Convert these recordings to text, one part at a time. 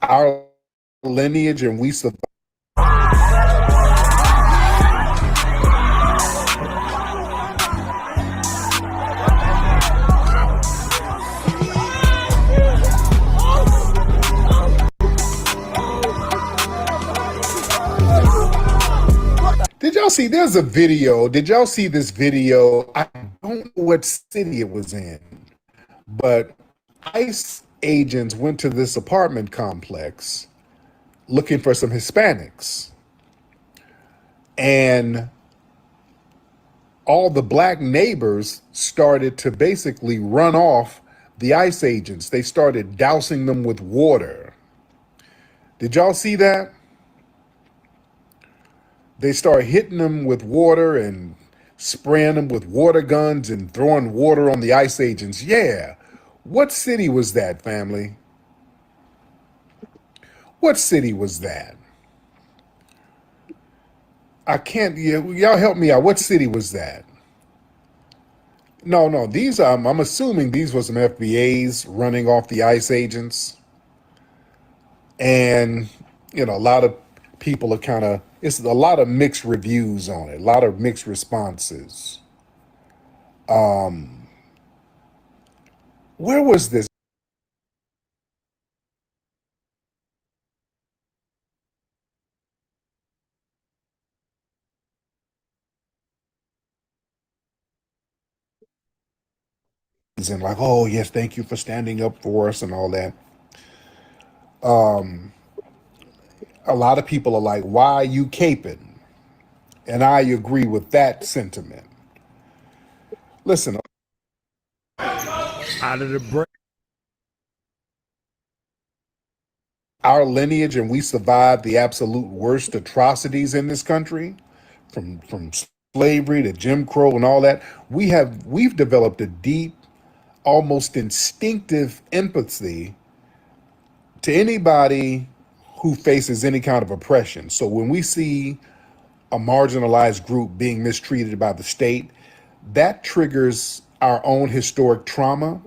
our lineage and we survive. Did y'all see? There's a video. Did y'all see this video? I don't know what city it was in, but ICE agents went to this apartment complex looking for some Hispanics. And all the black neighbors started to basically run off the ICE agents. They started dousing them with water. Did y'all see that? They start hitting them with water and spraying them with water guns and throwing water on the ICE agents. Yeah. What city was that, family? What city was that? I can't, y'all help me out. What city was that? No, these, I'm assuming these were some FBAs running off the ICE agents. And, a lot of people are it's a lot of mixed reviews on it, a lot of mixed responses. Where was this? And like, oh yes, thank you for standing up for us and all that. A lot of people are like, why are you caping? And I agree with that sentiment. Listen, Out of the break. our lineage and we survived the absolute worst atrocities in this country, from slavery to Jim Crow and all that. We've developed a deep, almost instinctive empathy to anybody who faces any kind of oppression. So when we see a marginalized group being mistreated by the state, that triggers our own historic trauma.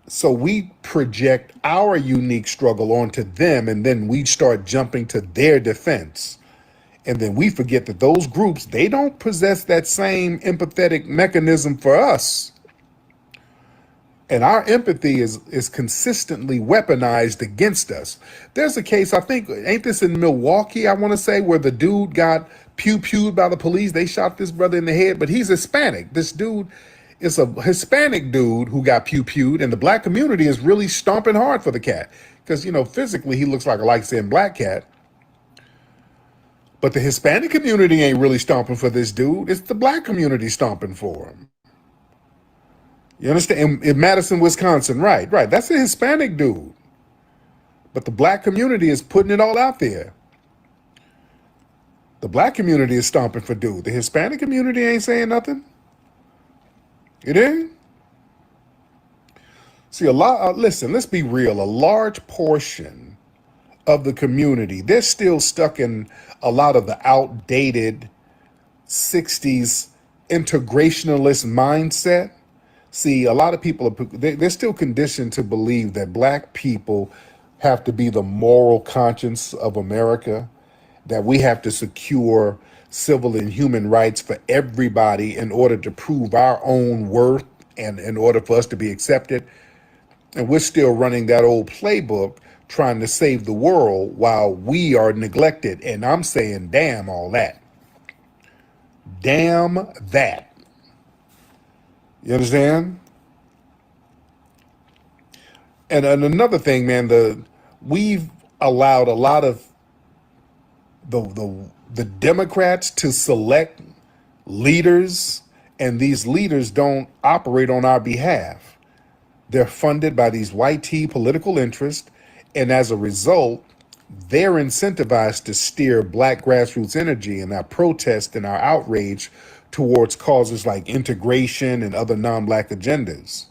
So we project our unique struggle onto them, and then we start jumping to their defense. And then we forget that those groups, they don't possess that same empathetic mechanism for us. And our empathy is consistently weaponized against us. There's a case, I think, ain't this in Milwaukee, I want to say, where the dude got pew-pewed by the police. They shot this brother in the head, but he's Hispanic. This dude is a Hispanic dude who got pew-pewed, and the black community is really stomping hard for the cat. Because, physically he looks like a light-skinned black cat. But the Hispanic community ain't really stomping for this dude. It's the black community stomping for him. You understand? In Madison, Wisconsin, right. That's a Hispanic dude. But the black community is putting it all out there. The black community is stomping for dude. The Hispanic community ain't saying nothing. It ain't. See, listen, let's be real. A large portion of the community, they're still stuck in a lot of the outdated 60s integrationalist mindset. See, a lot of people, they're still conditioned to believe that black people have to be the moral conscience of America, that we have to secure civil and human rights for everybody in order to prove our own worth and in order for us to be accepted. And we're still running that old playbook, trying to save the world while we are neglected. And I'm saying, damn all that. Damn that. You understand? And another thing, man, we've allowed a lot of the Democrats to select leaders, and these leaders don't operate on our behalf. They're funded by these white tea political interests, and as a result, they're incentivized to steer black grassroots energy and our protest and our outrage towards causes like integration and other non-black agendas.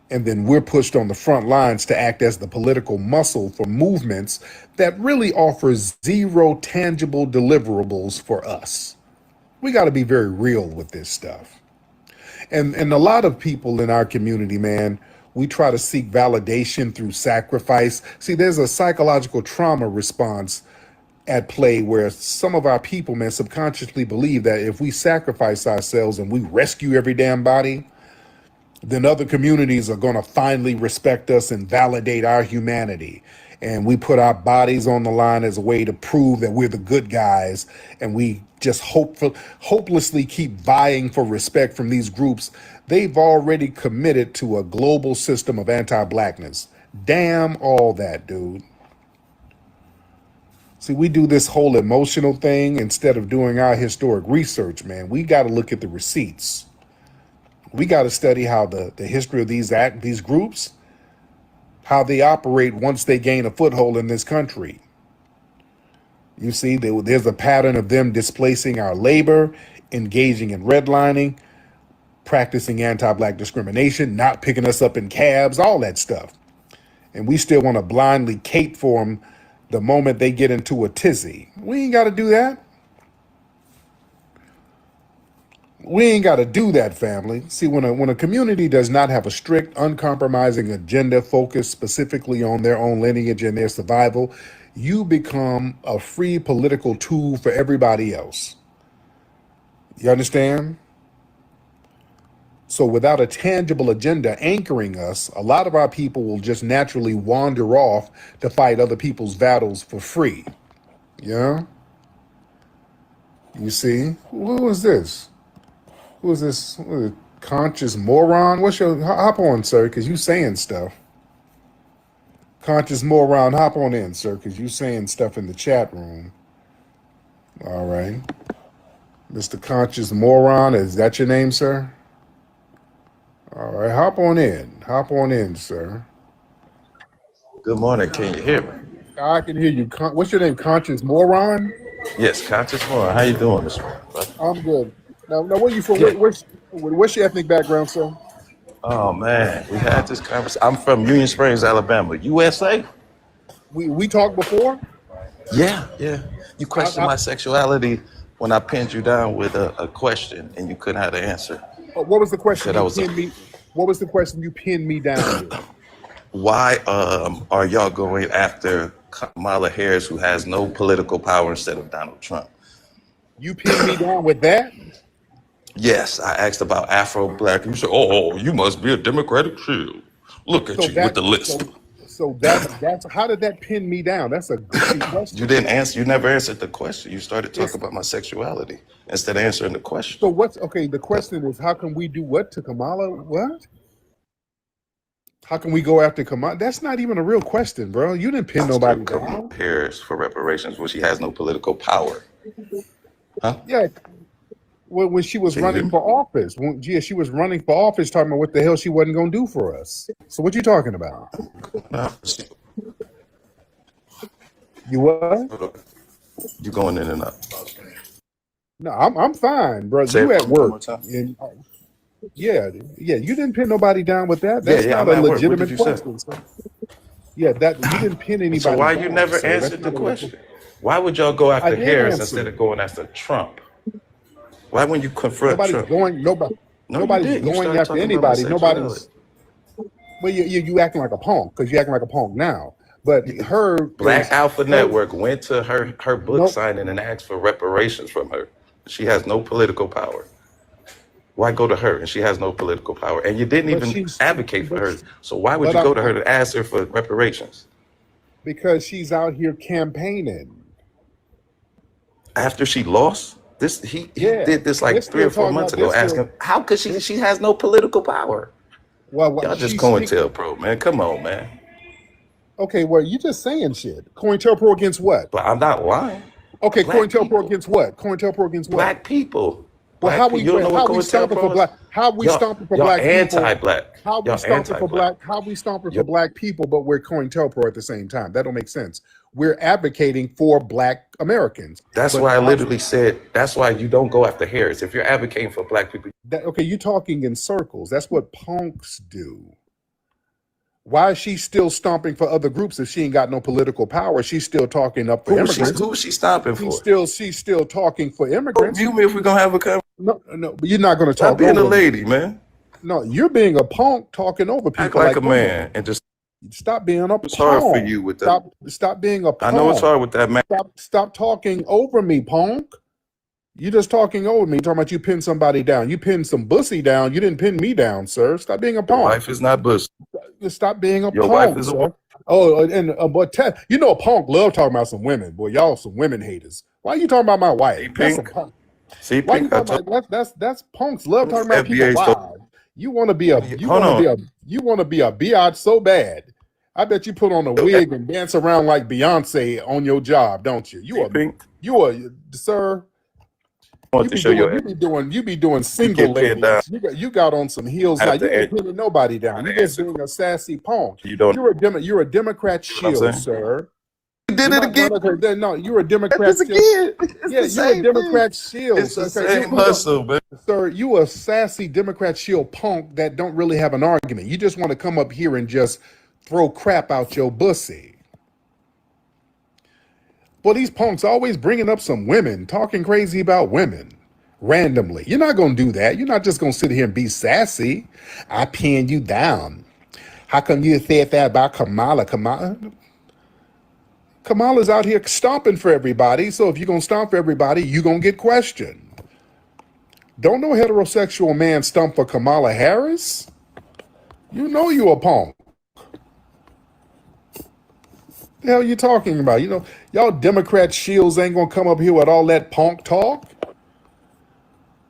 And then we're pushed on the front lines to act as the political muscle for movements that really offer zero tangible deliverables for us. We got to be very real with this stuff. And a lot of people in our community, man, We try to seek validation through sacrifice. See, there's a psychological trauma response at play where some of our people, man, subconsciously believe that if we sacrifice ourselves and we rescue every damn body, then other communities are going to finally respect us and validate our humanity. And we put our bodies on the line as a way to prove that we're the good guys. And we just hopelessly keep vying for respect from these groups. They've already committed to a global system of anti-blackness. Damn all that, dude. See, we do this whole emotional thing instead of doing our historic research, man. We got to look at the receipts. We got to study how the history of these groups, how they operate once they gain a foothold in this country. You see, there's a pattern of them displacing our labor, engaging in redlining, practicing anti-black discrimination, not picking us up in cabs, all that stuff. And we still want to blindly cape for them the moment they get into a tizzy. We ain't got to do that. We ain't got to do that, family. See, when a community does not have a strict, uncompromising agenda focused specifically on their own lineage and their survival, you become a free political tool for everybody else. You understand? So without a tangible agenda anchoring us, a lot of our people will just naturally wander off to fight other people's battles for free. Yeah? You see? Who is this? Who is this? Conscious moron? What's your... Hop on, sir, because you saying stuff. Conscious moron, hop on in, sir, because you saying stuff in the chat room. All right. Mr. Conscious Moron, is that your name, sir? All right, hop on in. Hop on in, sir. Good morning. Can you hear me? I can hear you. What's your name? Conscious Moron? Yes, Conscious Moron. How you doing this morning, brother? I'm good. Now where you from? Yeah. What's your ethnic background, sir? Oh man, we had this conversation. I'm from Union Springs, Alabama, USA. We talked before? Yeah. You questioned my sexuality when I pinned you down with a question and you couldn't have the answer. What was the question? What was the question you pinned me down with? Why are y'all going after Kamala Harris, who has no political power, instead of Donald Trump? You pinned me down with that? Yes, I asked about Afro-Black. You said, "Oh, you must be a Democratic shield. Look at you with the list." So that's how did that pin me down? That's a great question. You didn't answer. You never answered the question. You started talking about my sexuality instead of answering the question. So the question was, how can we do what to Kamala? What? How can we go after Kamala? That's not even a real question, bro. You didn't pin nobody down. Harris for reparations when she has no political power. Huh? Yeah. When she was running for office. She was running for office talking about what the hell she wasn't going to do for us. So what you talking about? You what? You going in and out. No, I'm fine, bro. You at work. And, yeah, you didn't pin nobody down with that. That's not a legitimate question. Yeah, that you didn't pin anybody. So why you never answered the question? Why would y'all go after Harris instead of going after Trump? Why when you confront Trump? Nobody's going after anybody. Nobody's. Well, you acting like a punk because you acting like a punk now. But Black Alpha Network went to her book signing and asked for reparations from her. She has no political power. Why go to her and she has no political power? And you didn't even advocate for her. So why would you go to her to ask her for reparations? Because she's out here campaigning. After she lost? He did this like 3 or 4 months ago, asking how could she has no political power. Well, y'all just COINTELPRO, man. Come on, man. Okay, well, you just saying shit. COINTELPRO against what? But I'm not lying. Okay, COINTELPRO against what? COINTELPRO against what? Black people. Well, how we stomping for black? How we stomping for black people? Anti-black. How we stomping for black? How we stomping for black people? But we're COINTELPRO at the same time. That don't make sense. We're advocating for Black Americans. That's why I literally said. That's why you don't go after Harris if you're advocating for Black people. Okay, you're talking in circles. That's what punks do. Why is she still stomping for other groups if she ain't got no political power? She's still talking up for immigrants. Who is she stomping for? She's still talking for immigrants. You mean if we're gonna have a conversation? No, but you're not gonna talk. Stop being a lady, man. No, you're being a punk talking over Act people like like a man women. and just. Stop being a It's hard for punk. you with that. Stop being a I know it's punk. hard with that man. Stop talking over me, punk. You just talking over me, talking about you pinned somebody down. You pinned some bussy down. You didn't pin me down, sir. Stop being a Your punk. wife is not bush. Stop being a Your wife punk, is a sir. woman. Oh, and but you know, a punk love talking about some women. Boy, y'all some women haters. Why are you talking about my wife? See, That's a Pink. punk. See, Why you Pink. I talking told about that's punks love talking about people FBA told wives. You want to be a me. Hold on. biatch so bad. I bet you put on a wig and dance around like Beyonce on your job, don't you? See, Pink. Sir. I want to show your. You be doing You single get pinned down. ladies. You got on some heels now. Have You to ain't answer. pinning nobody down. To You just answer. being a sassy punk. You don't. You're a Democrat See what I'm shield, saying? sir. You did it again. No, you're a Democrat This shield. again. It's Yeah, the you're a same thing. Democrat shield. It's the sir. same hustle, man. Sir, you a sassy Democrat shield punk that don't really have an argument. You just want to come up here and just throw crap out your bussy. Well, these punks always bringing up some women, talking crazy about women randomly. You're not going to do that. You're not just going to sit here and be sassy. I pinned you down. How come you said that about Kamala? Kamala's out here stomping for everybody. So if you're going to stomp for everybody, you're going to get questioned. Don't no heterosexual man stomp for Kamala Harris? You know you a punk. The hell you talking about? You know, y'all Democrat shields ain't gonna come up here with all that punk talk.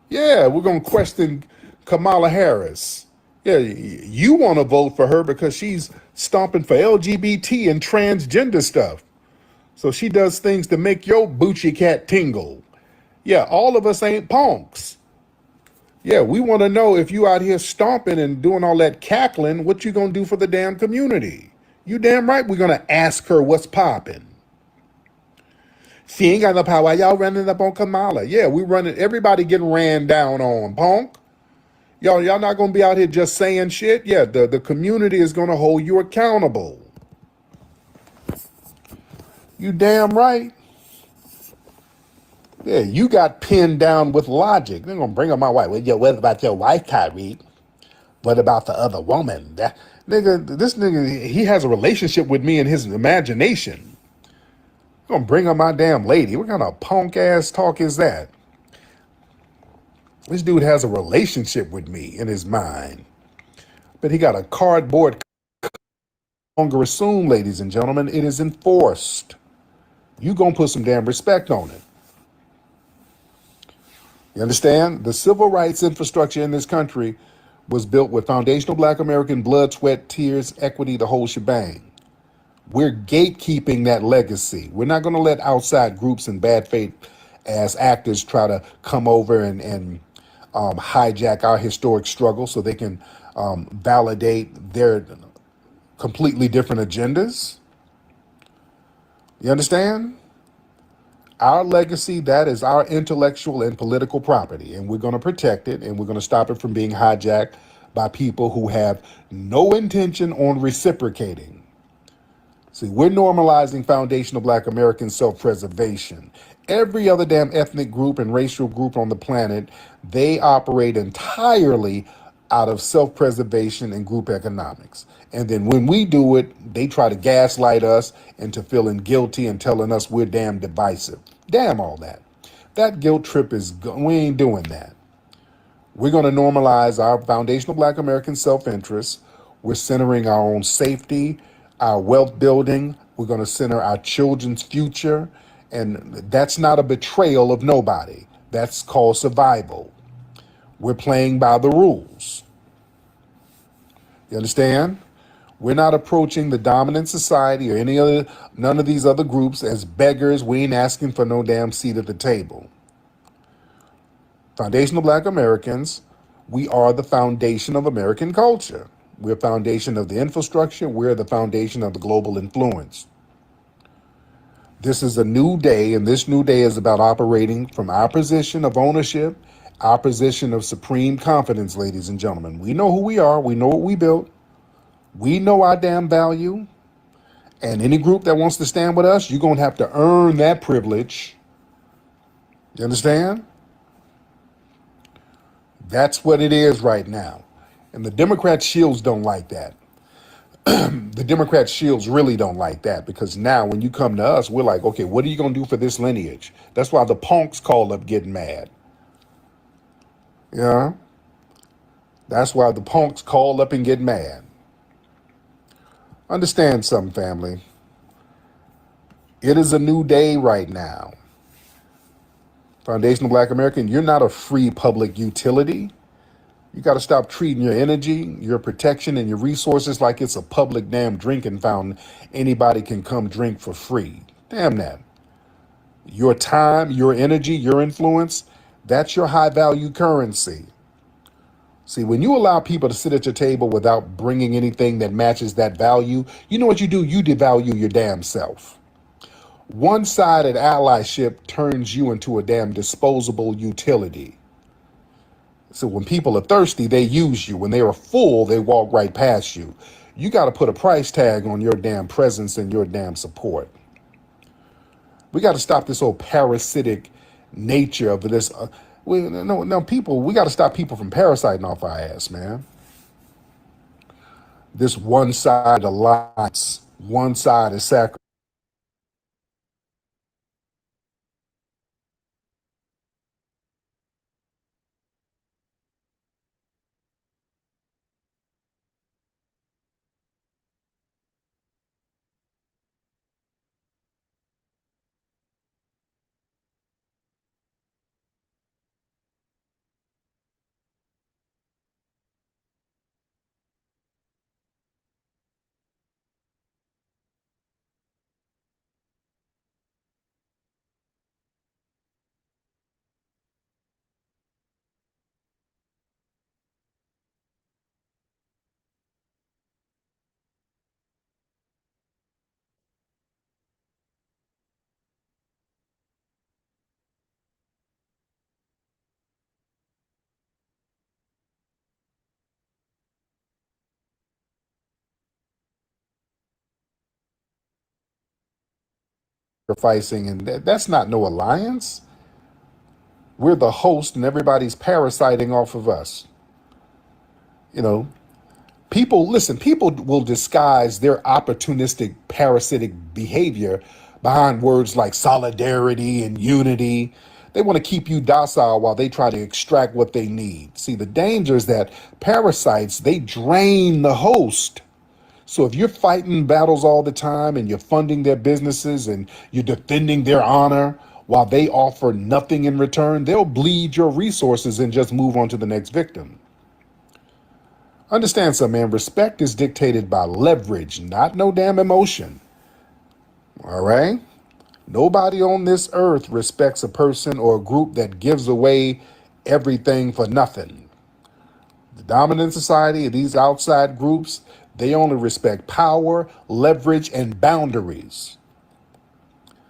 Yeah, we're gonna question Kamala Harris. Yeah, you want to vote for her because she's stomping for LGBT and transgender stuff. So she does things to make your Bucci cat tingle. Yeah, all of us ain't punks. Yeah, we want to know if you out here stomping and doing all that cackling, what you gonna do for the damn community? You damn right we're gonna ask her what's popping. She ain't got no power. Why y'all running up on Kamala? Yeah, we running. Everybody getting ran down on, punk. Y'all not gonna be out here just saying shit. Yeah, the community is gonna hold you accountable. You damn right. Yeah, you got pinned down with logic. They're gonna bring up my wife. Well, yeah, what about your wife, Kyrie? What about the other woman? This nigga, he has a relationship with me in his imagination. You're gonna bring up my damn lady. What kind of punk ass talk is that? This dude has a relationship with me in his mind. But he got a cardboard longer assume, ladies and gentlemen, it is enforced. You gonna put some damn respect on it. You understand? The civil rights infrastructure in this country was built with foundational Black American blood, sweat, tears, equity, the whole shebang. We're gatekeeping that legacy. We're not going to let outside groups and bad faith as actors try to come over and hijack our historic struggle so they can validate their completely different agendas. You understand? Our legacy, that is our intellectual and political property, and we're going to protect it, and we're going to stop it from being hijacked by people who have no intention on reciprocating. See, we're normalizing foundational Black American self-preservation. Every other damn ethnic group and racial group on the planet, they operate entirely out of self-preservation and group economics. And then when we do it, they try to gaslight us into feeling guilty and telling us we're damn divisive. Damn all that. That guilt trip we ain't doing that. We're going to normalize our foundational Black American self-interest. We're centering our own safety, our wealth building. We're going to center our children's future. And that's not a betrayal of nobody. That's called survival. We're playing by the rules. You understand? We're not approaching the dominant society or none of these other groups as beggars. We ain't asking for no damn seat at the table. Foundational Black Americans, we are the foundation of American culture. We're foundation of the infrastructure. We're the foundation of the global influence. This is a new day, and this new day is about operating from our position of ownership, our position of supreme confidence, ladies and gentlemen. We know who we are. We know what we built. We know our damn value. And any group that wants to stand with us, you're going to have to earn that privilege. You understand? That's what it is right now. And the Democrat shields don't like that. The Democrat shields really don't like that because now when you come to us, we're like, okay, what are you going to do for this lineage? That's why the punks call up getting mad. Yeah, that's why the punks call up and get mad. Understand something, family. It is a new day right now. Foundational Black American, you're not a free public utility. You got to stop treating your energy, your protection, and your resources like it's a public damn drinking fountain anybody can come drink for free. Damn that. Your time, your energy, your influence, that's your high value currency. See, when you allow people to sit at your table without bringing anything that matches that value, you know what you do? You devalue your damn self. One-sided allyship turns you into a damn disposable utility. So when people are thirsty, they use you. When they are full, they walk right past you. You got to put a price tag on your damn presence and your damn support. We got to stop this old parasitic nature of this. People, we got to stop people from parasiting off our ass, man. This one-sided alliance, one-sided sacrifice. And that's not no alliance. We're the host and everybody's parasiting off of us. You know, people, listen, people will disguise their opportunistic parasitic behavior behind words like solidarity and unity. They want to keep you docile while they try to extract what they need. See, the danger is that parasites, they drain the host. So if you're fighting battles all the time and you're funding their businesses and you're defending their honor while they offer nothing in return, they'll bleed your resources and just move on to the next victim. Understand something, man. Respect is dictated by leverage, not no damn emotion. All right? Nobody on this earth respects a person or a group that gives away everything for nothing. The dominant society, these outside groups, they only respect power, leverage, and boundaries.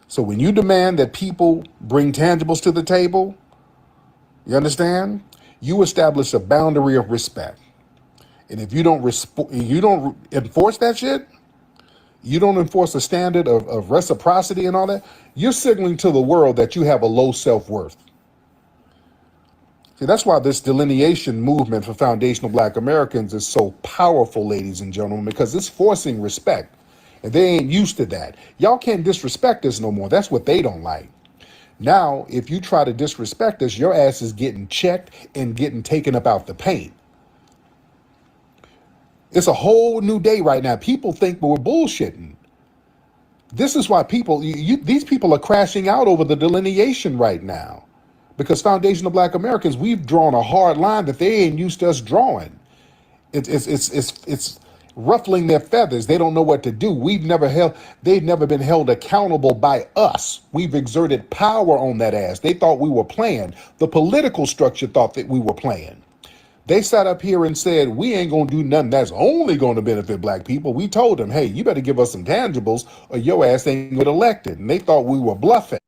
So when you demand that people bring tangibles to the table, you understand? You establish a boundary of respect. And if you don't enforce that shit, you don't enforce a standard of reciprocity and all that, you're signaling to the world that you have a low self-worth. See, that's why this delineation movement for foundational Black Americans is so powerful, ladies and gentlemen, because it's forcing respect. And they ain't used to that. Y'all can't disrespect us no more. That's what they don't like. Now, if you try to disrespect us, your ass is getting checked and getting taken up out the paint. It's a whole new day right now. People think we're bullshitting. This is why these people are crashing out over the delineation right now. Because foundational Black Americans, we've drawn a hard line that they ain't used to us drawing. It's ruffling their feathers. They don't know what to do. They've never been held accountable by us. We've exerted power on that ass. They thought we were playing. The political structure thought that we were playing. They sat up here and said, we ain't going to do nothing that's only going to benefit Black people. We told them, hey, you better give us some tangibles or your ass ain't get elected. And they thought we were bluffing.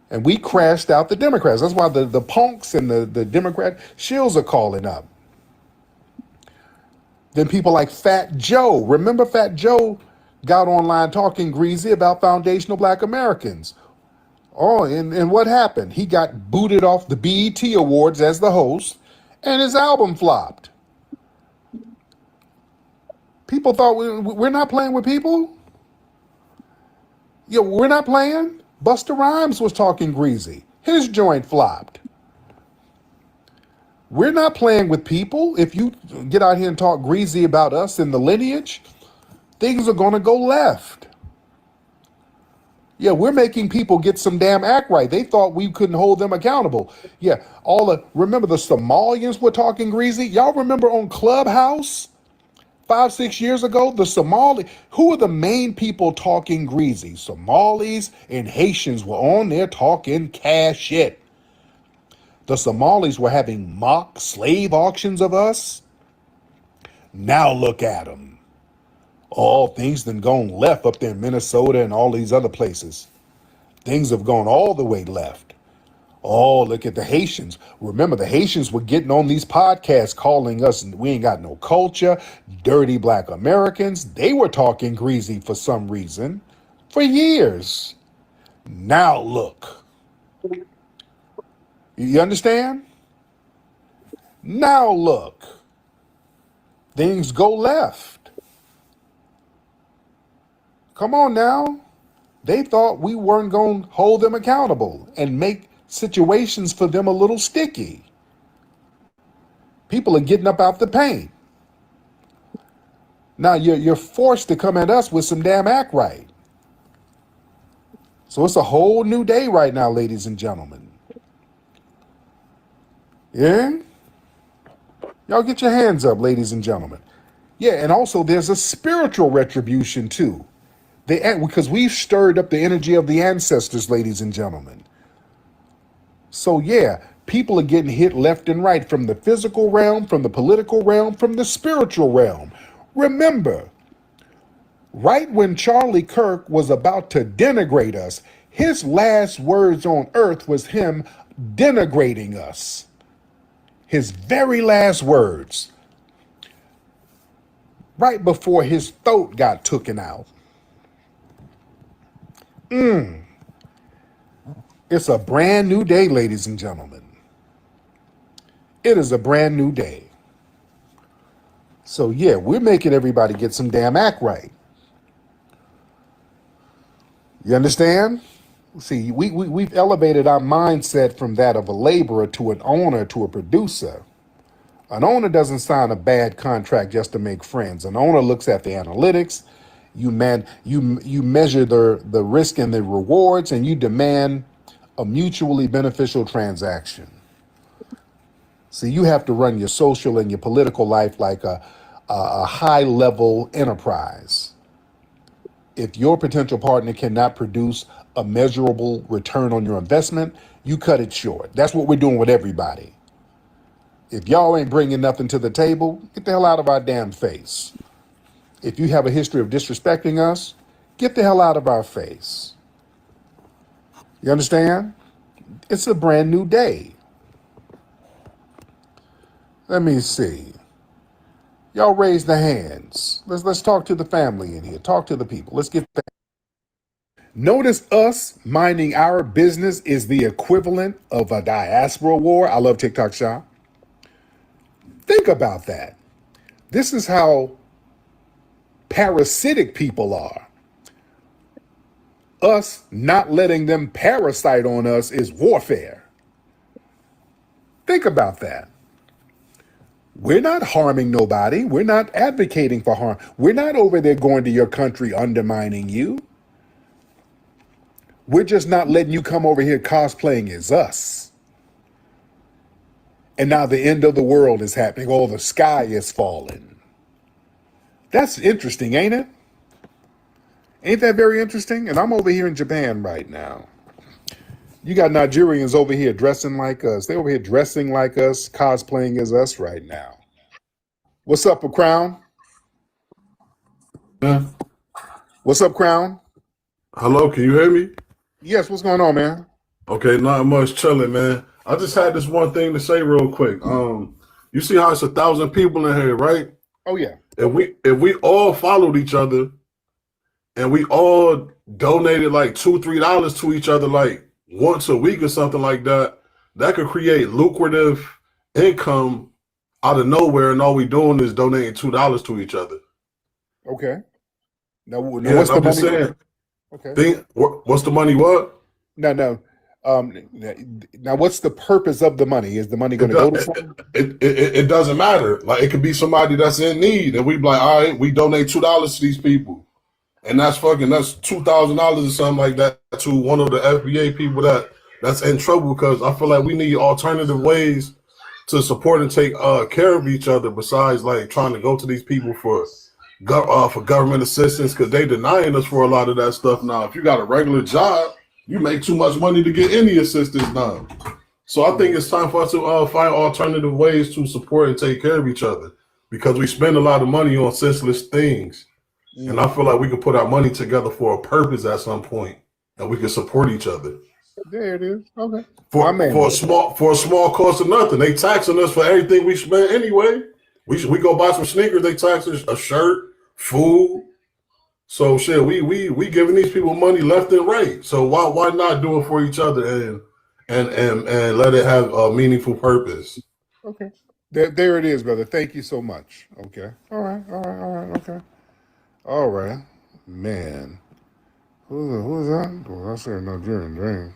And we crashed out the Democrats. That's why the punks and the Democrat shills are calling up. Then people like Fat Joe. Remember Fat Joe got online talking greasy about foundational Black Americans. Oh, and what happened? He got booted off the BET Awards as the host and his album flopped. People thought we're not playing with people. Yeah, we're not playing. Busta Rhymes was talking greasy. His joint flopped. We're not playing with people. If you get out here and talk greasy about us in the lineage, things are going to go left. Yeah, we're making people get some damn act right. They thought we couldn't hold them accountable. Yeah, remember the Somalians were talking greasy? Y'all remember on Clubhouse 5-6 years ago, who are the main people talking greasy? Somalis and Haitians were on there talking cash shit. The Somalis were having mock slave auctions of us. Now look at them. All things done gone left up there in Minnesota and all these other places. Things have gone all the way left. Oh, look at the Haitians. Remember, the Haitians were getting on these podcasts calling us, we ain't got no culture, dirty black Americans. They were talking greasy for some reason for years. Now look. You understand? Now look. Things go left. Come on now. They thought we weren't going to hold them accountable and make situations for them a little sticky. People are getting up out the paint. Now you're forced to come at us with some damn act right. So it's a whole new day right now, ladies and gentlemen. Yeah? Y'all get your hands up, ladies and gentlemen. Yeah, and also there's a spiritual retribution too. Because we've stirred up the energy of the ancestors, ladies and gentlemen. So yeah, people are getting hit left and right from the physical realm, from the political realm, from the spiritual realm. Remember, right when Charlie Kirk was about to denigrate us, his last words on earth was him denigrating us. His very last words, right before his throat got taken out. It's a brand new day, ladies and gentlemen. It is a brand new day. So yeah, we're making everybody get some damn act right. You understand? See, we've elevated our mindset from that of a laborer to an owner to a producer. An owner doesn't sign a bad contract just to make friends. An owner looks at the analytics. You measure the risk and the rewards, and you demand a mutually beneficial transaction. See, you have to run your social and your political life like a high-level enterprise. If your potential partner cannot produce a measurable return on your investment, you cut it short. That's what we're doing with everybody. If y'all ain't bringing nothing to the table, get the hell out of our damn face. If you have a history of disrespecting us, get the hell out of our face. You understand? It's a brand new day. Let me see. Y'all raise the hands. Let's talk to the family in here. Talk to the people. Let's get that. Notice us minding our business is the equivalent of a diaspora war. I love TikTok Shop. Think about that. This is how parasitic people are. Us not letting them parasite on us is warfare. Think about that. We're not harming nobody. We're not advocating for harm. We're not over there going to your country undermining you. We're just not letting you come over here cosplaying as us. And now the end of the world is happening. Oh, the sky is falling. That's interesting, ain't it? Ain't that very interesting? And I'm over here in Japan right now. You got Nigerians over here dressing like us. They're over here dressing like us, cosplaying as us right now. What's up, Crown? Yeah. What's up, Crown? Hello, can you hear me? Yes, what's going on, man? Okay, not much, chilling, man. I just had this one thing to say real quick. You see how it's 1,000 people in here, right? Oh yeah. If we all followed each other and we all donated like $2-3 to each other like once a week or something like that, that could create lucrative income out of nowhere, and all we doing is donating $2 to each other. Okay. Now Yeah, what's and the I'm just money? saying. Okay. What's the money? What? No. Now what's the purpose of the money? Is the money going It, to go do- to something? it doesn't matter. Like it could be somebody that's in need, and we be like, all right, we donate $2 to these people, and that's $2,000 or something like that to one of the FBA people that's in trouble, because I feel like we need alternative ways to support and take care of each other besides like trying to go to these people for government assistance, because they denying us for a lot of that stuff now. If you got a regular job, you make too much money to get any assistance now. So I think it's time for us to find alternative ways to support and take care of each other, because we spend a lot of money on senseless things. And I feel like we could put our money together for a purpose at some point, and we can support each other. There it is. Okay. My For man. a small cost of nothing. They taxing us for everything we spend anyway. We go buy some sneakers, they tax us a shirt, food. So shit, we giving these people money left and right. So why not do it for each other and let it have a meaningful purpose? Okay. There it is, brother. Thank you so much. Okay. All right. Okay. All right. Man. Who's that? Well, I said Nigerian dream.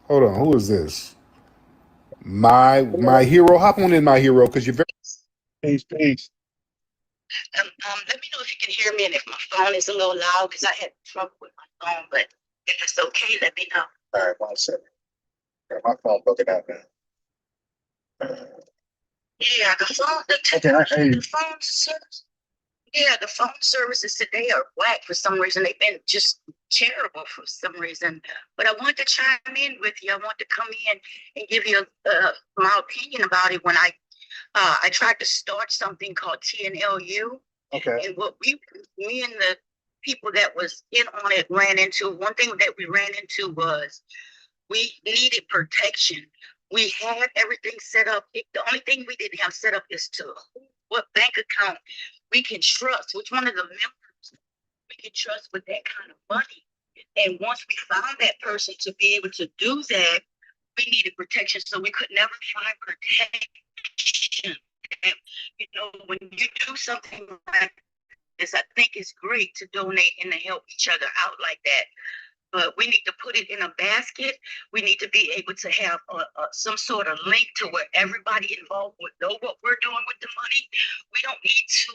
Hold on. Who is this? My hero. Hop on in, my hero, because you're very. Peace, peace. Let me know if you can hear me and if my phone is a little loud because I had trouble with my phone, but if it's okay, let me know. All right, 1 second. Yeah, my phone broken out now. Yeah, the phone, the phone service. Yeah, the phone services today are whack for some reason. They've been just terrible for some reason. But I want to chime in with you. I want to come in and give you my opinion about it when I tried to start something called TNLU. Okay. And what me and the people that was in on it ran into, one thing that we ran into was we needed protection. We had everything set up. The only thing we didn't have set up is what bank account we can trust, which one of the members we can trust with that kind of money. And once we found that person to be able to do that, we needed protection. So we could never find protection. And, when you do something like this, I think it's great to donate and to help each other out like that. But we need to put it in a basket. We need to be able to have some sort of link to where everybody involved would know what we're doing with the money. We don't need to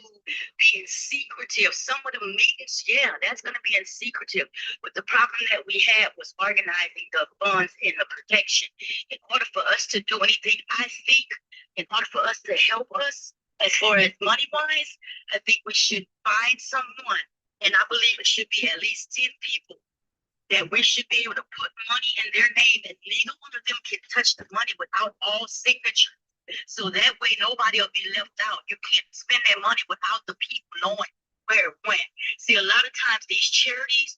be in secretive. Some of the meetings, yeah, that's going to be in secretive. But the problem that we had was organizing the funds and the protection. In order for us to do anything, I think, in order for us to help us, as far as money-wise, I think we should find someone, and I believe it should be at least 10 people, that we should be able to put money in their name, and neither one of them can touch the money without all signatures. So that way nobody will be left out. You can't spend that money without the people knowing where it went. See, a lot of times these charities,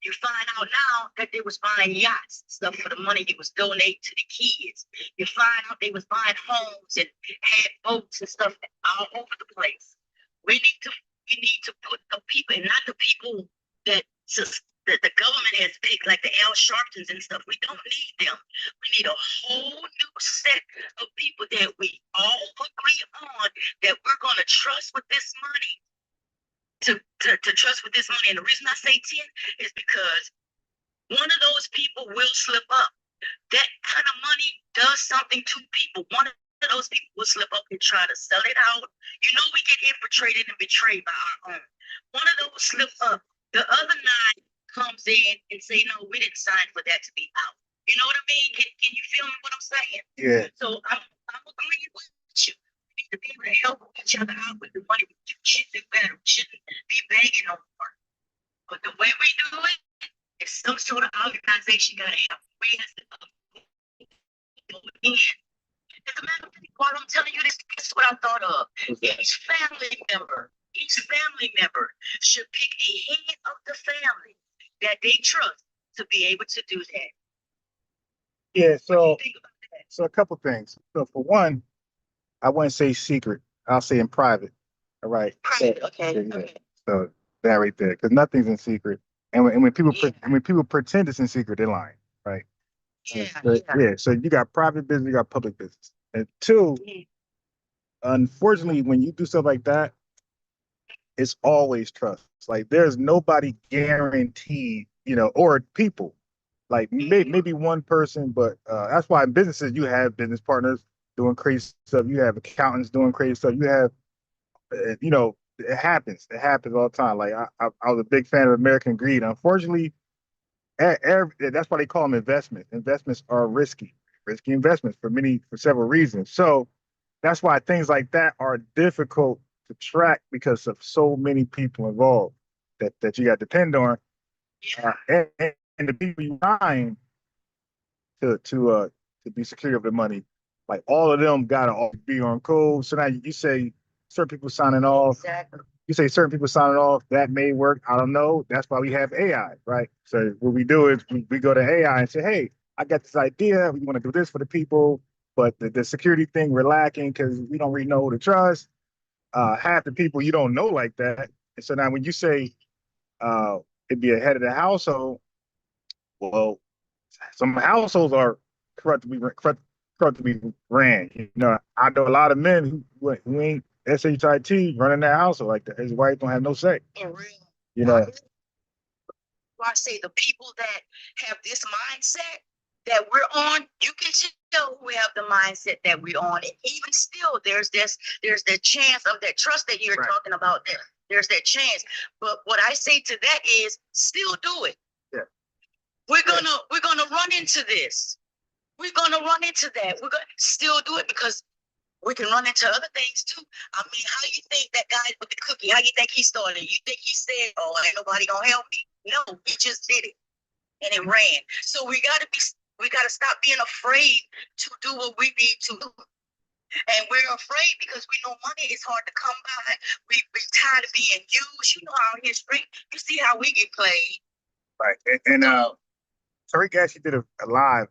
you find out now that they was buying yachts, stuff for the money it was donated to the kids. You find out they was buying homes and had boats and stuff all over the place. We need to put the people, and not the people that the government has picked, like the Al Sharptons and stuff. We don't need them. We need a whole new set of people that we all agree on, that we're going to trust with this money. To trust with this money. And the reason I say 10 is because one of those people will slip up. That kind of money does something to people. One of those people will slip up and try to sell it out. We get infiltrated and betrayed by our own. One of those slip up. The other 9 comes in and say, no, we didn't sign for that to be out. You know what I mean? Can you feel me what I'm saying? Yeah. So I'm agreeing with you. We need to be able to help each other out with the money. We should do better. We shouldn't be begging no more. But the way we do it is some sort of organization got to help. We have to go in. As a matter of fact, while I'm telling you this, guess what I thought of? Each family member should pick a head of the family that they trust to be able to do that. Yeah, What do you so think about that? so a couple things. So for one, I wouldn't say secret. I'll say in private. All right. Private, okay, Yeah, yeah. okay. So that right there, because nothing's in secret. And when people Yeah. when people pretend it's in secret, they're lying, right? Yeah, So, yeah. So you got private business, you got public business. And two, Yeah. unfortunately, when you do stuff like that, it's always trust. Like there's nobody guaranteed, or people. Like maybe one person, but that's why in businesses you have business partners doing crazy stuff. You have accountants doing crazy stuff. You have, it happens. It happens all the time. Like I was a big fan of American Greed. Unfortunately, that's why they call them investments. Investments are risky investments for several reasons. So that's why things like that are difficult to track because of so many people involved that you got to depend on, and the people you find to be secure of the money. Like all of them gotta be on code. So now you say certain people signing off. Exactly. You say certain people signing off, that may work. I don't know. That's why we have AI, right? So what we do is we go to AI and say, hey, I got this idea. We want to do this for the people, but the security thing we're lacking because we don't really know who to trust. Half the people you don't know like that. And so now when you say it'd be a head of the household, well, some households are corrupt to be ran. I know a lot of men who ain't shit running that household like that. His wife don't have no say. For real. You know. I say the people that have this mindset that we're on, you can tell who have the mindset that we're on. And even still, there's the chance of that trust that you're talking about. There's that chance. But what I say to that is still do it. Yeah. We're gonna run into this. We're gonna run into that. We're gonna still do it because we can run into other things too. I mean, how you think that guy with the cookie, how you think he started? You think he said, oh, ain't nobody gonna help me? No, he just did it and it ran. So we gotta stop being afraid to do what we need to do. And we're afraid because we know money is hard to come by. We're tired of being used. You know our history. You see how we get played. Right. And Tariq actually did a live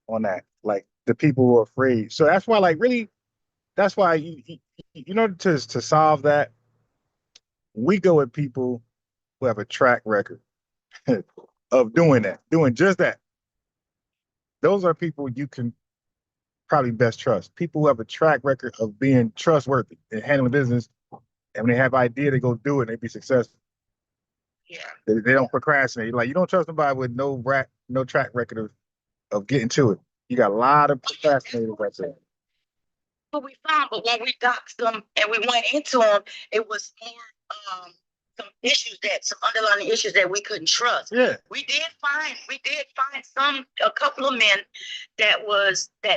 on that. Like the people who are afraid. So that's why, like, really, that's why to solve that, we go with people who have a track record of doing just that. Those are people you can probably best trust. People who have a track record of being trustworthy and handling business, and when they have idea, they go do it and they be successful. Yeah. They don't procrastinate. Like you don't trust somebody with no track record of getting to it. You got a lot of procrastinators right there. But we found, but when we doxed them and we went into them, it was more some underlying issues that we couldn't trust. Yeah. We did find a couple of men that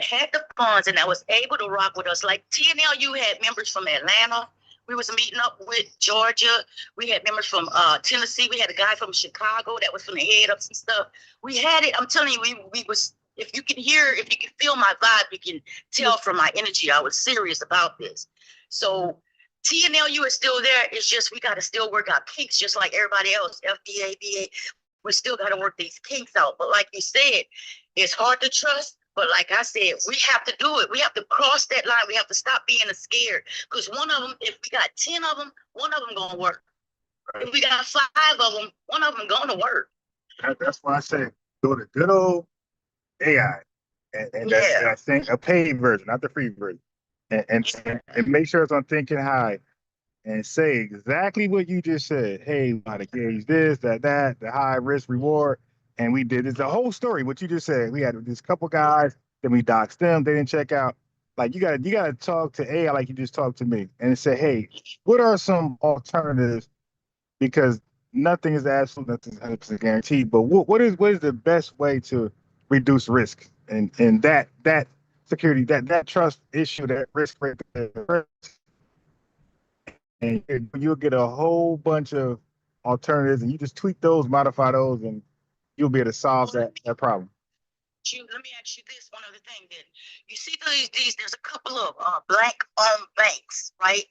had the funds and that was able to rock with us. Like TNLU had members from Atlanta. We was meeting up with Georgia. We had members from Tennessee. We had a guy from Chicago that was from the head of some stuff. We had it. I'm telling you, we was. If you can feel my vibe, you can tell from my energy, I was serious about this. So TNLU is still there. It's just we got to still work out kinks, just like everybody else. FBA, BA, we still got to work these kinks out. But like you said, it's hard to trust. But like I said, we have to do it. We have to cross that line. We have to stop being scared. Because one of them, if we got 10 of them, one of them going to work. If we got 5 of them, one of them going to work. That's why I say go to good old AI, and I think a paid version, not the free version, and make sure it's on thinking high, and say exactly what you just said. Hey, how to gauge this, that, the high risk reward, and we did. It's the whole story. What you just said. We had this couple guys, then we doxed them. They didn't check out. Like you gotta talk to AI like you just talked to me, and say, hey, what are some alternatives? Because nothing is absolute, nothing is 100% guaranteed. But what is the best way to reduce risk and that security, that trust issue, that risk rate, and you'll get a whole bunch of alternatives, and you just tweak those, modify those, and you'll be able to solve that problem. Let me ask you this one other thing then. You see there's a couple of black-owned banks, right?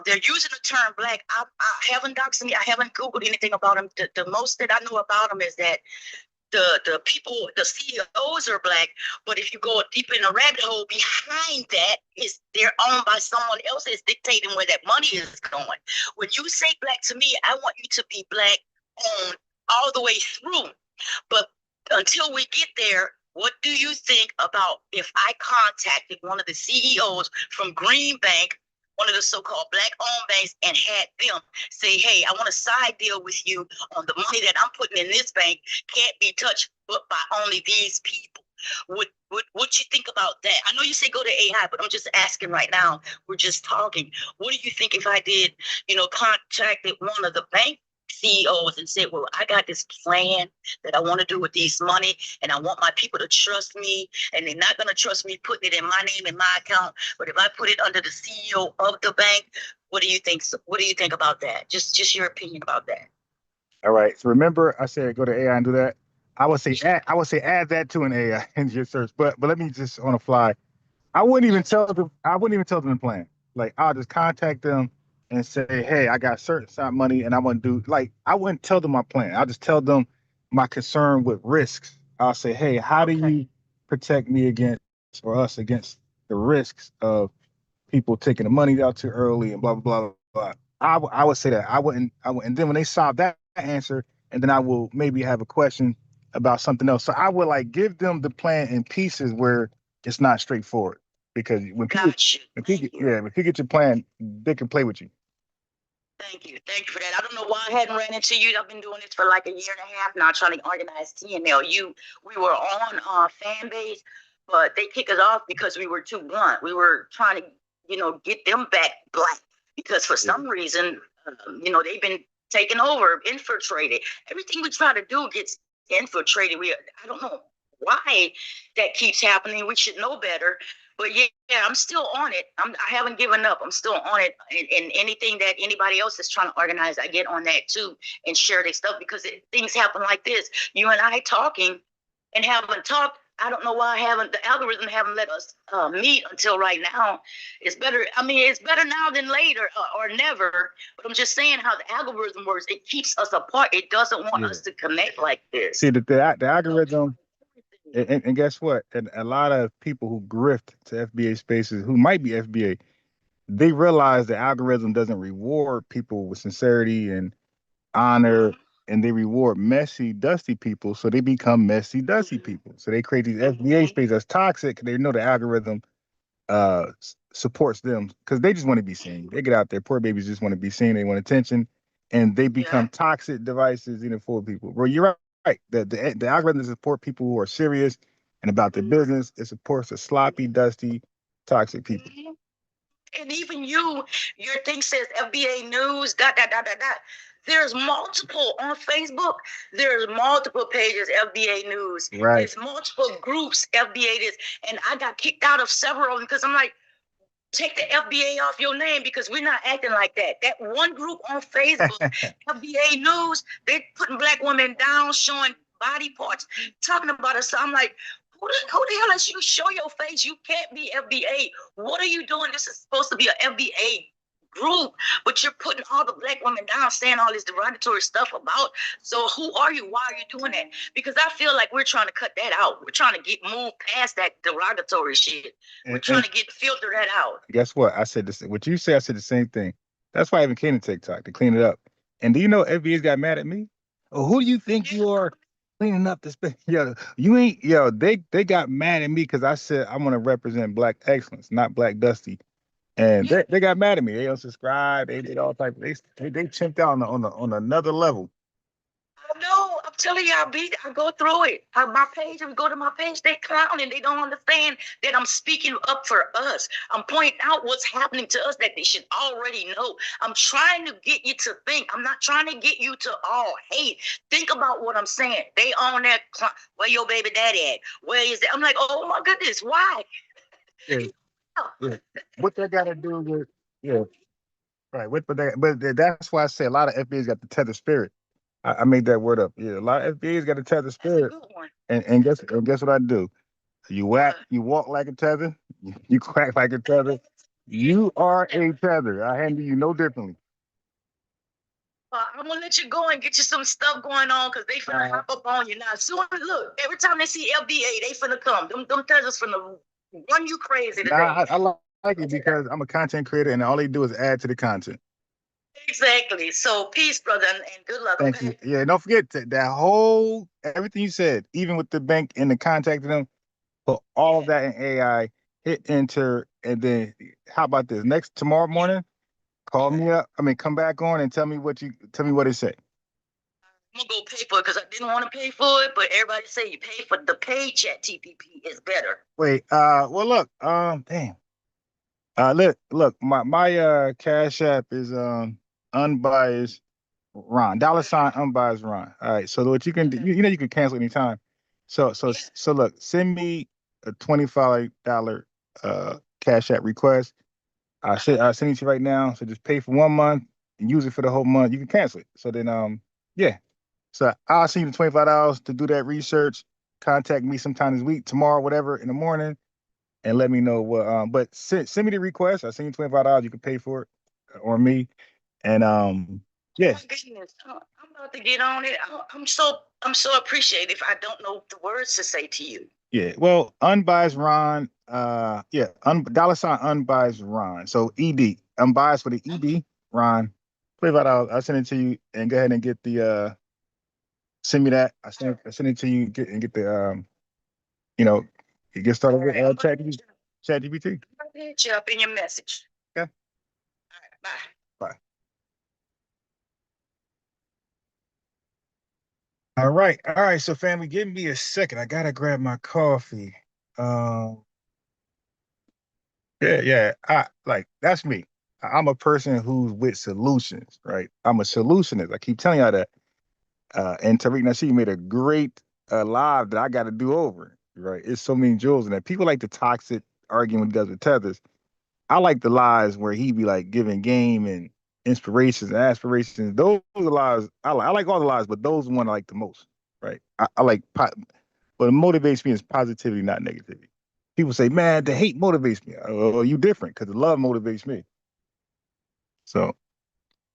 They're using the term black. I haven't doxed me. I haven't Googled anything about them. The most that I know about them is that the people, the CEOs are black, but if you go deep in the rabbit hole behind that, is they're owned by someone else that's dictating where that money is going. When you say black to me, I want you to be black owned all the way through. But until we get there, what do you think about if I contacted one of the CEOs from Green Bank one of the so-called black-owned banks and had them say, hey, I want a side deal with you on the money that I'm putting in this bank can't be touched but by only these people. What you think about that? I know you say go to AI, but I'm just asking right now. We're just talking. What do you think if I did, contacted one of the bank CEOs and said, well, I got this plan that I want to do with these money, and I want my people to trust me, and they're not going to trust me putting it in my name in my account, but if I put it under the CEO of the bank, what do you think? What do you think about that? Just your opinion about that. All right. So remember, I said go to AI and do that. I would say add that to an AI in your search. But let me just on the fly. I wouldn't even tell them. I wouldn't even tell them the plan. Like I'll just contact them and say, hey, I got certain side money and I want to do like I wouldn't tell them my plan. I'll just tell them my concern with risks. I'll say, hey, how do you protect me against or us against the risks of people taking the money out too early and blah blah blah blah. I would say that I wouldn't, and then when they solve that answer, and then I will maybe have a question about something else. So I would like give them the plan in pieces where it's not straightforward because when people, if you get your plan, they can play with you. Thank you for that. I don't know why I hadn't ran into you. I've been doing this for like a year and a half now, trying to organize TNLU. We were on fan base, but they kicked us off because we were too blunt. We were trying to, get them back black because for some reason, they've been taken over, infiltrated. Everything we try to do gets infiltrated. I don't know why that keeps happening. We should know better. But yeah, I'm still on it. I haven't given up. I'm still on it. And anything that anybody else is trying to organize, I get on that too and share their stuff because things happen like this. You and I talking and haven't talked. I don't know why the algorithm haven't let us meet until right now. It's better. I mean, it's better now than later or never. But I'm just saying how the algorithm works. It keeps us apart. It doesn't want us to connect like this. See, the algorithm, and guess what? And a lot of people who grift to FBA spaces, who might be FBA, they realize the algorithm doesn't reward people with sincerity and honor, and they reward messy, dusty people. So they become messy, dusty people. So they create these FBA spaces that's toxic. They know the algorithm supports them because they just want to be seen. They get out there, poor babies just want to be seen. They want attention, and they become toxic devices for people. Bro, you're right. The algorithm support people who are serious and about their business. It supports the sloppy, dusty, toxic people. And even your thing says FBA News, ... There's multiple on Facebook. There's multiple pages, FBA News. Right. There's multiple groups, FBA this. And I got kicked out of several of them because I'm like, take the FBA off your name because we're not acting like that. That one group on Facebook, FBA News, they're putting black women down, showing body parts, talking about us. So I'm like, who the hell lets you show your face? You can't be FBA. What are you doing? This is supposed to be an FBA group, but you're putting all the black women down, saying all this derogatory stuff about. So who are you? Why are you doing that? Because I feel like we're trying to cut that out. We're trying to move past that derogatory shit. We're trying to filter that out. Guess what? I said this. What you say, I said the same thing. That's why I even came to TikTok to clean it up. And do you know FBA's got mad at me? Oh, who do you think you are cleaning up the space? Yo, you ain't. Yo, they got mad at me because I said I want to represent black excellence, not black dusty. And they got mad at me. They unsubscribed. They did all types. They chimped out on another level. No, I'm telling you, I go through it. My page, if you go to my page, they clown and they don't understand that I'm speaking up for us. I'm pointing out what's happening to us that they should already know. I'm trying to get you to think. I'm not trying to get you to all hate. Think about what I'm saying. They on that, where your baby daddy at? Where is it? I'm like, oh my goodness, why? What they got to do with right? But that's why I say a lot of FBA's got the tether spirit. I made that word up. Yeah, a lot of FBA's got the tether spirit. And guess what I do? You walk like a tether. You quack like a tether. You are a tether. I handle you no differently. I'm gonna let you go and get you some stuff going on because they finna hop up on you now. Soon, look, every time they see FBA, they finna come. Them tethers finna run you crazy today. I like it because I'm a content creator and all they do is add to the content. Exactly. So peace, brother, and good luck. Thank you. Yeah, don't forget that whole everything you said, even with the bank and the contacting them, put all of that in AI, hit enter, and then how about this? Tomorrow morning, call me up. I mean, come back on and tell me what it say. I'm gonna go pay for it because I didn't want to pay for it, but everybody say you pay for the paid chat TPP is better. Wait, well look, damn. Look, my Cash App is unbiased Ron, $ unbiased Ron. All right, so what you can do, you know you can cancel anytime. So look, send me a $25 Cash App request. I'll send it to you right now. So just pay for 1 month and use it for the whole month. You can cancel it. So then yeah. So I'll send you the $25 to do that research. Contact me sometime this week, tomorrow, whatever, in the morning, and let me know what. But send me the request. I'll send you $25. You can pay for it, or me, and yeah. Oh my goodness, I'm about to get on it. I'm so appreciative. I don't know the words to say to you. Yeah, well, unbiased Ron. Yeah, $ unbiased Ron. So ED, unbiased for the ED, Ron. $25. I'll send it to you, and go ahead and get the send me that. I send it to you, get the you know, get started with ChatGPT. I'll hit you up in your message. Okay. All right, bye. Bye. All right. So family, give me a second. I gotta grab my coffee. Yeah. That's me. I'm a person who's with solutions, right? I'm a solutionist. I keep telling y'all that. And Tariq Nasheed made a great live that I got to do over, right? It's so many jewels in that. People like the toxic arguing when he does with Tethers. I like the lives where he be like giving game and inspirations and aspirations. Those are the lives I like. I like all the lives, but those are the one I like the most, right? I like, what motivates me is positivity, not negativity. People say, man, the hate motivates me. Oh, you different because the love motivates me. So,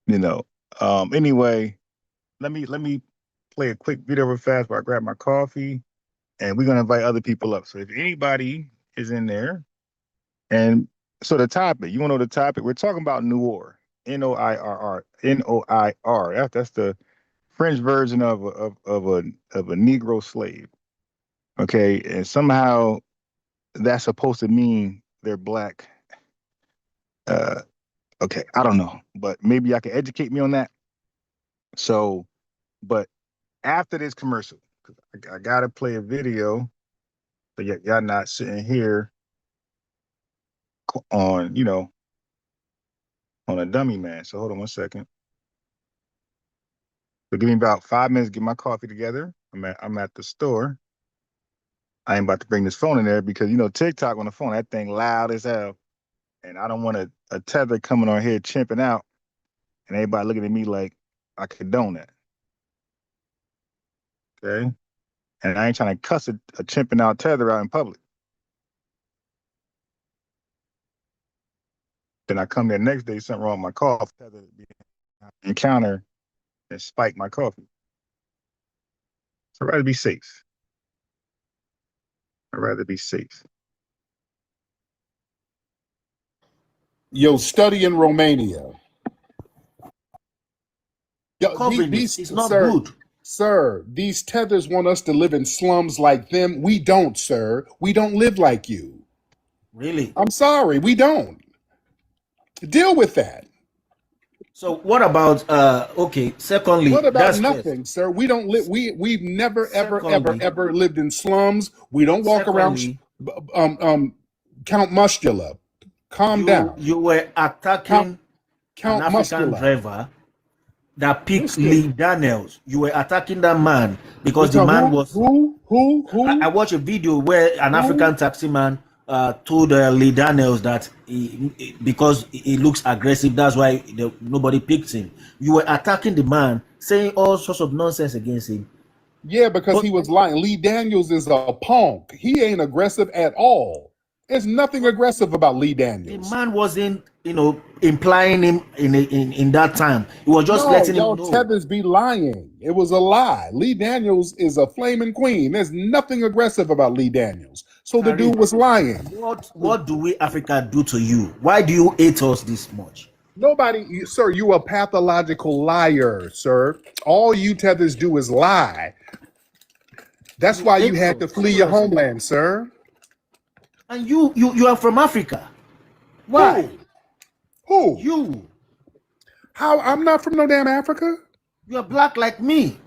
anyway, let me play a quick video real fast while I grab my coffee, and we're gonna invite other people up. So if anybody is in there, and so the topic, you wanna know the topic? We're talking about Noir, Noirr, Noir. That's the French version of a Negro slave. Okay, and somehow that's supposed to mean they're black. Okay, I don't know, but maybe y'all can educate me on that. So, but after this commercial, I gotta play a video, so y'all not sitting here on on a dummy man. So hold on 1 second. So give me about 5 minutes, get my coffee together. I'm at the store. I ain't about to bring this phone in there because TikTok on the phone, that thing loud as hell. And I don't want a tether coming on here chimping out and everybody looking at me like I condone that. Okay. And I ain't trying to cuss a chimping out tether out in public. Then I come there next day, something wrong with my coffee, tether encounter and spike my coffee. So I'd rather be safe. Yo, study in Romania. Yo, Covering it's not good. Sir, these tethers want us to live in slums like them. We don't, sir. We don't live like you. Really? I'm sorry, we don't. Deal with that. So what about okay, secondly, What about that's nothing, first. sir? We don't live. We've never, Secondly, ever lived in slums. We don't walk around. secondly, Count Muscula, calm down. you were attacking an Count African Muscula. driver that picked Listen. Lee Daniels. You were attacking that man because the man was. Who? I watched a video where an African taximan told Lee Daniels that because he looks aggressive, that's why nobody picked him. You were attacking the man, saying all sorts of nonsense against him. Yeah, because he was lying. Lee Daniels is a punk. He ain't aggressive at all. There's nothing aggressive about Lee Daniels. The man wasn't, implying him in that time. He was just letting him know. Tethers be lying. It was a lie. Lee Daniels is a flaming queen. There's nothing aggressive about Lee Daniels. So the dude was lying. What do we Africa do to you? Why do you hate us this much? Nobody, sir, you a pathological liar, sir. All you tethers do is lie. That's why you had to flee your homeland, sir. And you are from Africa. Why? Who? Who? You. How? I'm not from no damn Africa. You're black like me.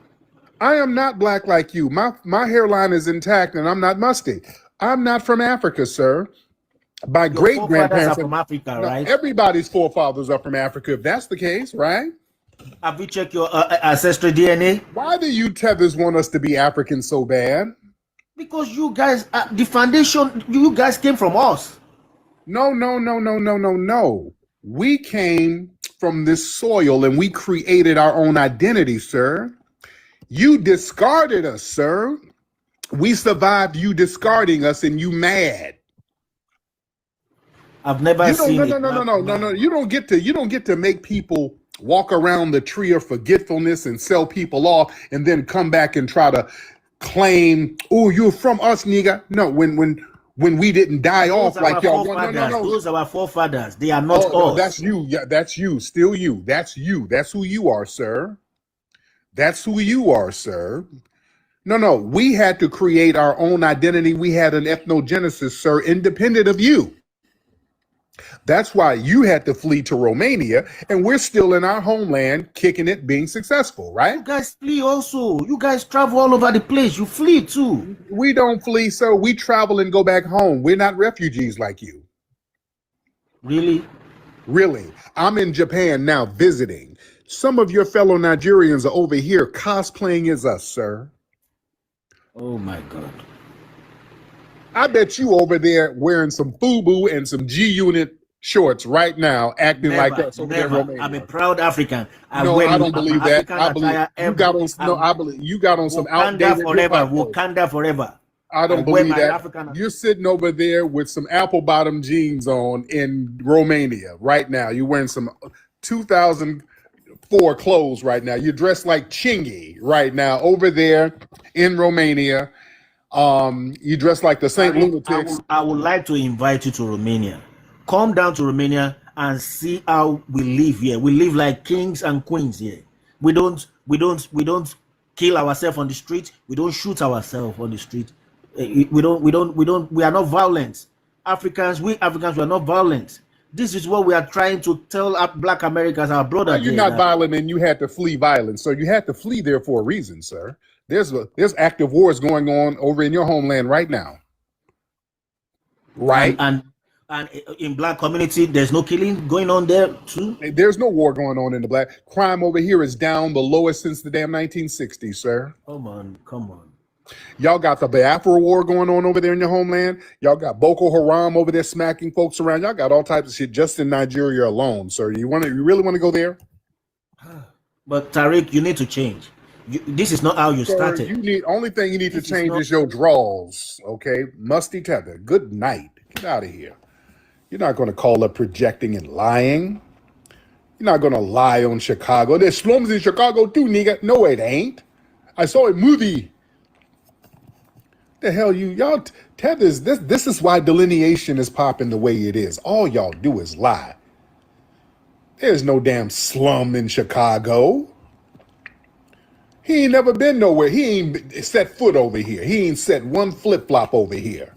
I am not black like you. My hairline is intact and I'm not musty. I'm not from Africa, sir. My Your great forefathers are grandparents. from Africa, No, right? everybody's forefathers are from Africa. If that's the case, right? Have you checked your ancestral DNA? Why do you tethers want us to be African so bad? Because you guys, the foundation, you guys came from us. No, no, no, no, no, no, no. We came from this soil and we created our own identity, sir. You discarded us, sir. We survived you discarding us and you mad. I've never You don't seen no a no no no black no no no. man. You don't get to make people walk around the tree of forgetfulness and sell people off and then come back and try to claim, oh, you're from us, nigga. No, when we didn't die Those off are like our y'all. No, no, forefathers. no. Those are our forefathers. They are not Oh, no, us. that's you. Yeah, that's you. Still you. That's you. That's who you are, sir. That's who you are, sir. No, no. We had to create our own identity. We had an ethnogenesis, sir, independent of you. That's why you had to flee to Romania, and we're still in our homeland, kicking it, being successful, right? You guys flee also. You guys travel all over the place. You flee too. We don't flee, sir. We travel and go back home. We're not refugees like you. Really? Really. I'm in Japan now visiting. Some of your fellow Nigerians are over here cosplaying as us, sir. Oh my God. I bet you over there wearing some FUBU and some G Unit shorts right now, acting like Never, us over there in never. I'm a Romania. proud African. I No, wear I don't my believe that. African I believe attire you got every. on. No, I believe you got on some Wakanda outdated hip forever. hop clothes. Wakanda forever. I I don't wear believe my that. African. You're sitting over there with some apple bottom jeans on in Romania right now. You're wearing some 2004 clothes right now. You're dressed like Chingy right now over there in Romania. You dress like the Saint Tariq, Lunatics. I would like to invite you to Romania. Come down to Romania and see how we live here. We live like kings and queens here. We don't kill ourselves on the street. We don't shoot ourselves on the street. We are not violent. We Africans, we are not violent. This is what we are trying to tell black Americans, our brother Well, you're there, not that violent and you had to flee violence. So you had to flee there for a reason, sir. There's active wars going on over in your homeland right now. and Right? and and in black community, there's no killing going on there too. There's no war going on in the black. Crime over here is down the lowest since the damn 1960s, sir. Come on, come on. Y'all got the Biafra war going on over there in your homeland. Y'all got Boko Haram over there smacking folks around. Y'all got all types of shit just in Nigeria alone, sir. You really want to go there? But Tariq, you need to change. This is not how you Sir, started. only thing you need to This is change not. is your draws, okay? Musty tether. Good night. Get out of here. You're not going to call up projecting and lying. You're not going to lie on Chicago. There's slums in Chicago too, nigga. No, it ain't. I saw a movie. The hell y'all tethers. This is why delineation is popping the way it is. All y'all do is lie. There's no damn slum in Chicago. He ain't never been nowhere. He ain't set foot over here. He ain't set one flip flop over here.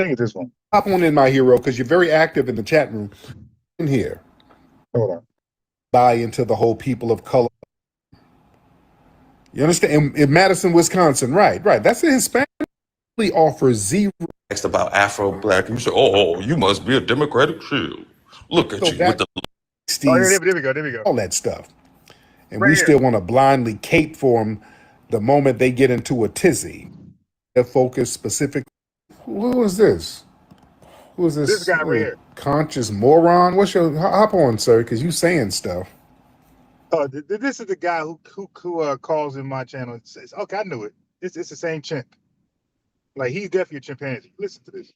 think it's this one. Hop on in, my hero, because you're very active in the chat room. In here, Hold on. buy into the whole people of color. You understand? In Madison, Wisconsin, right? That's a Hispanic. Offers zero. Asked about Afro-Black. You said, oh, you must be a Democratic shield. Look at So you with the Oh, there 60s, we go. There we go. all that stuff. And Right we here. still want to blindly cape for them the moment they get into a tizzy. Their focus specifically. Who is this? Who is this? This guy right here. Conscious moron? What's your hop on, sir? Because you saying stuff. Oh, this is the guy who calls in my channel and says, "Okay, I knew it. It's the same chimp. Like he's definitely a chimpanzee. Listen to this."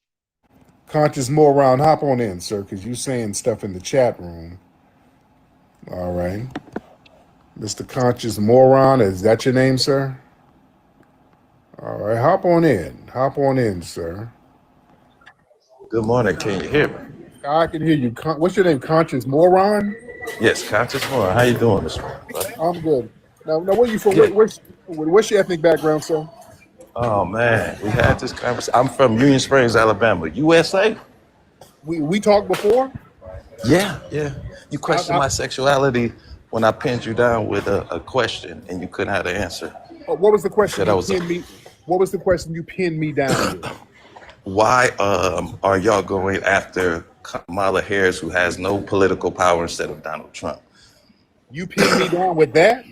Conscious moron, hop on in, sir, because you saying stuff in the chat room. All right, Mr. Conscious moron, is that your name, sir? All right, hop on in, sir. good morning. Can you hear me? I can hear you. What's your name? Conscious moron. Yes, Conscious Moron. How you doing this morning, brother? I'm good. Now, where you from? Yeah. What's your ethnic background, sir? Oh man, we had this conversation. I'm from Union Springs, Alabama, USA. We talked before. Yeah. You questioned my sexuality when I pinned you down with a question and you couldn't have the answer. What was the question Said I you was pinned me? What was the question you pinned me down with? Why are y'all going after Kamala Harris, who has no political power, instead of Donald Trump? You pinned me down with that?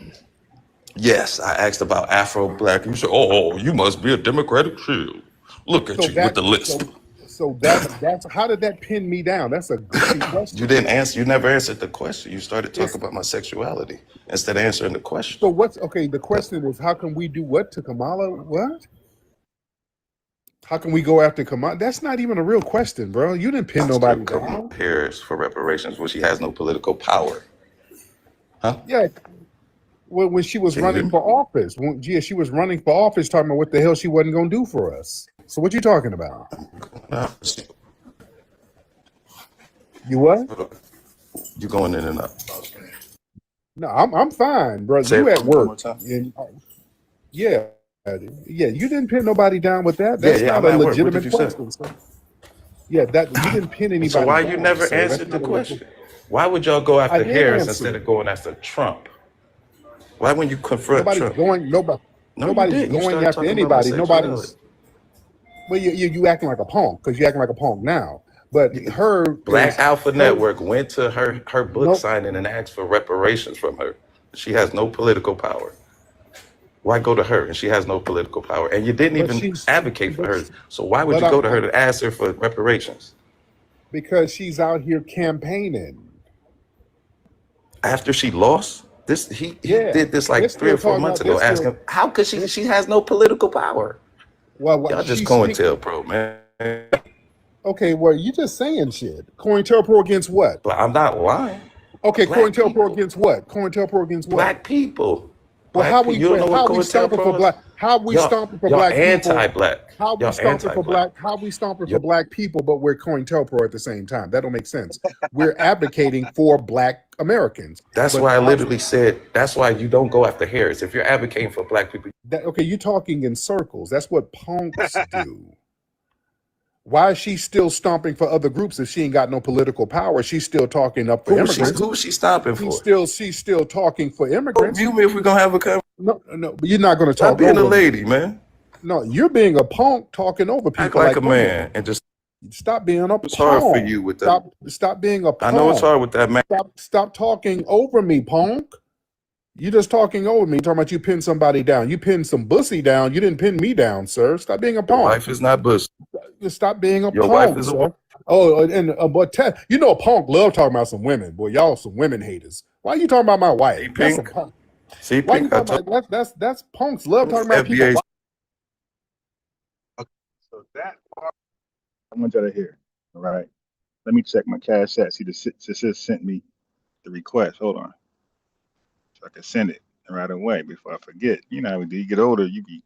Yes, I asked about Afro-Black. You said, oh, you must be a Democratic shield. Look at you with the list. So that's how did that pin me down? That's a goofy question. You didn't answer. You never answered the question. You started talking about my sexuality instead of answering the question. So what's okay? The question is, how can we do what to Kamala? What? How can we go after Kamala? That's not even a real question, bro. You didn't pin nobody down. Harris for reparations when she has no political power. Huh? Yeah. When she was running for office, she was running for office, talking about what the hell she wasn't going to do for us. So what you talking about? You what? You going in and out. No, I'm fine, bro. Say You it at one more work. time. Yeah. You didn't pin nobody down with that. That's Yeah, not I'm a at work. What did legitimate you say? question. Sir. Yeah, that you didn't pin anybody. So why down, you never sir. answered the question? Why would y'all go after Harris instead of going after Trump? Why when you confront Trump? Nobody's going after anybody. Nobody's. Well, you acting like a punk because you're acting like a punk now. But her Black Alpha Network went to her book signing and asked for reparations from her. She has no political power. Why go to her? And she has no political power. And you didn't even advocate for her. So why would you go to her to ask her for reparations? Because she's out here campaigning. After she lost? He did this like 3 or 4 months ago, asking how could she has no political power. Well, y'all just COINTELPRO, man. Okay, well, you just saying shit. COINTELPRO against what? But I'm not lying. Okay, COINTELPRO against what? COINTELPRO against what? Black people. Well, how we stomping for black? How we stomping for black people? Anti-black. How we stomping for black? How we stomping for black people? But we're COINTELPRO at the same time. That don't make sense. We're advocating for black Americans. That's why I literally said. That's why you don't go after Harris if you're advocating for black people. Okay, you're talking in circles. That's what punks do. Why is she still stomping for other groups if she ain't got no political power? She's still talking up for immigrants. Who is she stomping for? She's still talking for immigrants. You mean if we're gonna have a conversation? No, but you're not gonna talk. Stop being a lady, man. No, you're being a punk talking over people. Act like a man and just stop being a punk. It's hard for you with that. Stop being a punk. I know it's hard with that, man. Stop talking over me, punk. You just talking over me, talking about you pinned somebody down. You pinned some bussy down. You didn't pin me down, sir. Stop being a punk. Your wife is not bussy. Stop being a Your punk. wife is sir. But you know, a punk love talking about some women. Boy, y'all some women haters. Why are you talking about my wife? See, That's Pink? a punk. See, Why Pink, you talking about that's punks love talking about FBA. people. Okay, so that part I want y'all to hear. All right. Let me check my cash app. See, the sis sent me the request. Hold on. So I can send it right away before I forget. You know how when you get older, you be,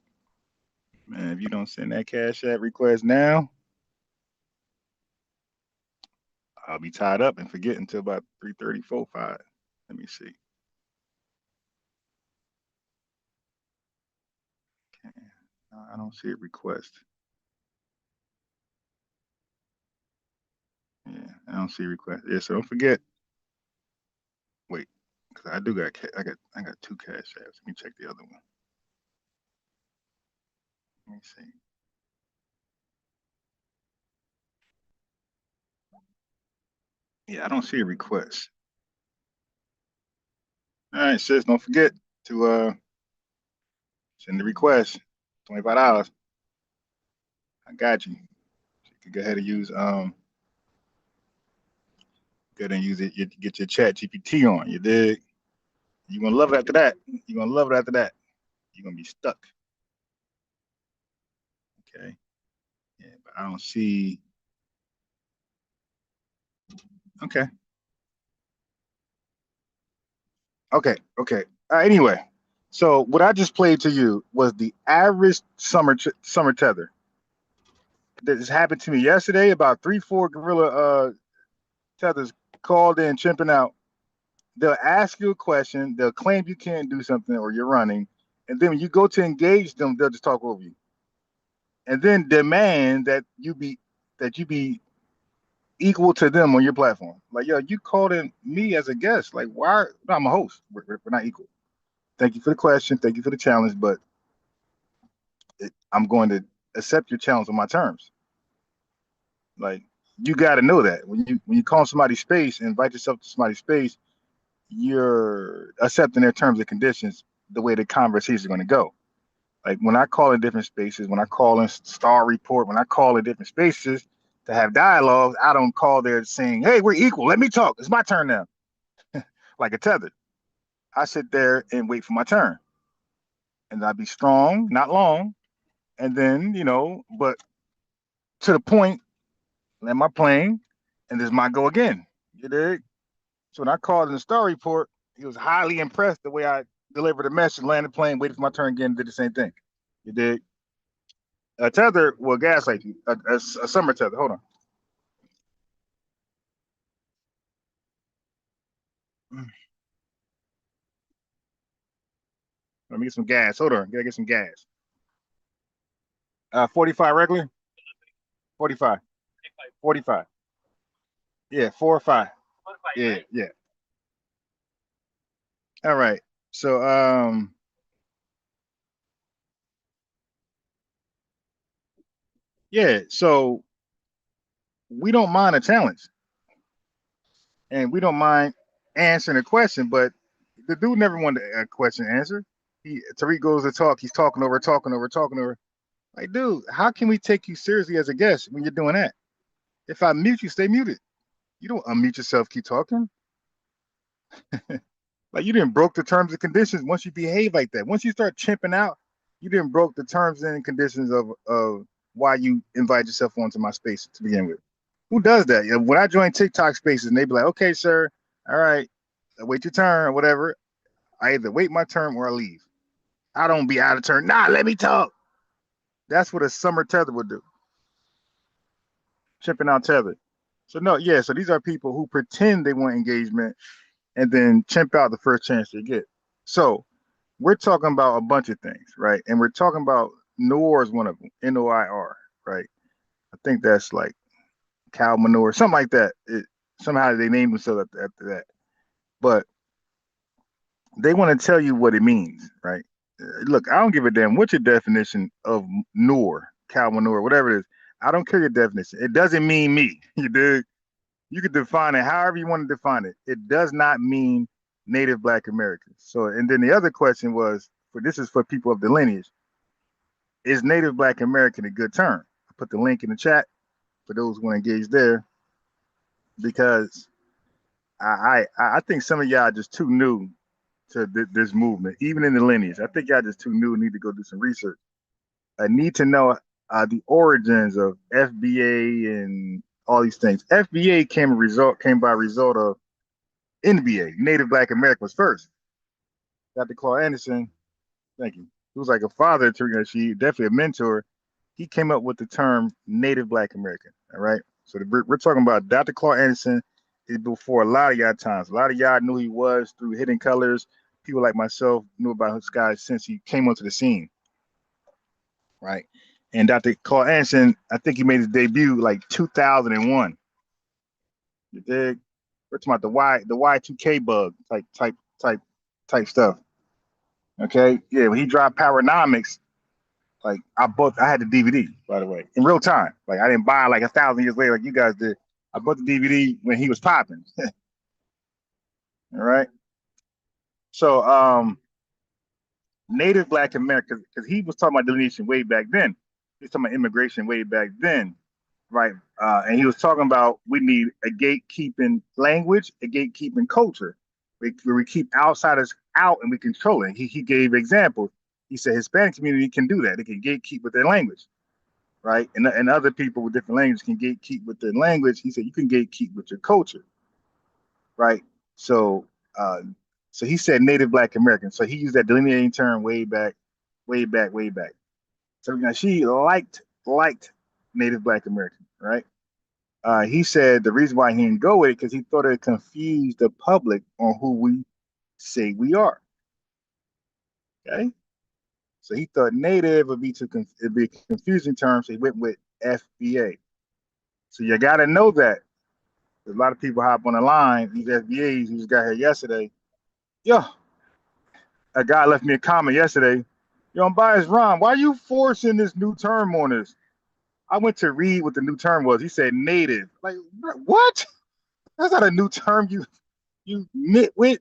man, if you don't send that cash app request now, I'll be tied up and forget until about 3:34, 5. Let me see. Okay. No, I don't see a request. Yeah, I don't see requests. Yeah, so don't forget. Wait, because I do got I got 2 cash apps. Let me check the other one. Let me see. Yeah, I don't see a request. All right, sis, don't forget to send the request. $25. I got you. So you can go ahead and use go ahead and use it. Get your chat GPT on. You dig? You're gonna love it after that. You're gonna love it after that. You're gonna be stuck. Okay. Yeah, but I don't see. Okay. Okay. Okay. Anyway, so what I just played to you was the average summer tether. This happened to me yesterday. About 3, 4 gorilla tethers called in, chimping out. They'll ask you a question. They'll claim you can't do something or you're running, and then when you go to engage them, they'll just talk over you, and then demand that you be equal to them on your platform. Like, yo, you called in me as a guest. Like, why? No, I'm a host. We're not equal. Thank you for the question. Thank you for the challenge, but I'm going to accept your challenge on my terms. Like, you got to know that when you call somebody space and invite yourself to somebody's space, you're accepting their terms and conditions the way the conversation is going to go. Like when I call in different spaces, when I call in Star Report, when I call in different spaces to have dialogue, I don't call there saying, "Hey, we're equal. Let me talk. It's my turn now." Like a tether. I sit there and wait for my turn, and I be strong, not long, and then but to the point, land my plane, and this might go again. You dig? So when I called in the Star Report, he was highly impressed the way I delivered a message, landed the plane, waited for my turn again, did the same thing. You dig? A tether will gaslight you. A summer tether. Hold on. Let me get some gas. Hold on. Gotta get some gas. 45 regular? 45. 45. Yeah, 4 or 5. Yeah, yeah. All right. So yeah, so we don't mind a challenge and we don't mind answering a question, but the dude never wanted a question answered. Tariq goes to talk, he's talking over. Like, dude, how can we take you seriously as a guest when you're doing that? If I mute you, stay muted. You don't unmute yourself, keep talking. Like, you didn't broke the terms and conditions once you behave like that. Once you start chimping out, you didn't broke the terms and conditions of why you invite yourself onto my space to begin with. Who does that? When I join TikTok spaces and they be like, okay, sir, all right, wait your turn or whatever. I either wait my turn or I leave. I don't be out of turn. Nah, let me talk. That's what a summer tether would do. Chimping out tether. So no, yeah. So these are people who pretend they want engagement and then chimp out the first chance they get. So we're talking about a bunch of things, right? And we're talking about Noir is one of them, Noir, right? I think that's like cow manure, something like that. Somehow they named themselves after that. But they want to tell you what it means, right? Look, I don't give a damn what your definition of Noir, cow manure, whatever it is. I don't care your definition. It doesn't mean me. You dig? You could define it however you want to define it. It does not mean Native Black Americans. So, and then the other question was, this is for people of the lineage, is Native Black American a good term? I put the link in the chat for those who want to engage there, because I think some of y'all are just too new to this movement, even in the lineage. I think y'all just too new and need to go do some research. I need to know the origins of FBA and all these things. FBA came by result of NBA. Native Black American was first. Dr. Claude Anderson, thank you. He was like a father to she, definitely a mentor. He came up with the term Native Black American. All right. So we're talking about Dr. Claude Anderson is before a lot of y'all times. A lot of y'all knew who he was through Hidden Colors. People like myself knew about this guy since he came onto the scene. Right. And Dr. Claude Anderson, I think he made his debut like 2001. You dig? We're talking about the Y2K bug type stuff. Okay, yeah. When he dropped Powernomics, like I had the DVD, by the way, in real time. Like I didn't buy like 1,000 years later like you guys did. I bought the DVD when he was popping. All right. So Native Black Americans, because he was talking about delineation way back then. He was talking about immigration way back then, right? And he was talking about we need a gatekeeping language, a gatekeeping culture, where we keep outsiders out and we control it. He gave examples. He said Hispanic community can do that. They can gatekeep with their language, right? And other people with different languages can gatekeep with their language. He said you can gatekeep with your culture, right? So so he said Native Black American. So he used that delineating term way back. So now she liked Native Black American, right? He said the reason why he didn't go with it because he thought it confused the public on who we say we are. Okay, so he thought Native would be it'd be a confusing term, so he went with FBA. So you got to know that. A lot of people hop on the line. These FBAs who just got here yesterday. Yo, a guy left me a comment yesterday. Yo, I'm biased, Ron. Why are you forcing this new term on us? I went to read what the new term was. He said native. Like, what? That's not a new term you nitwit.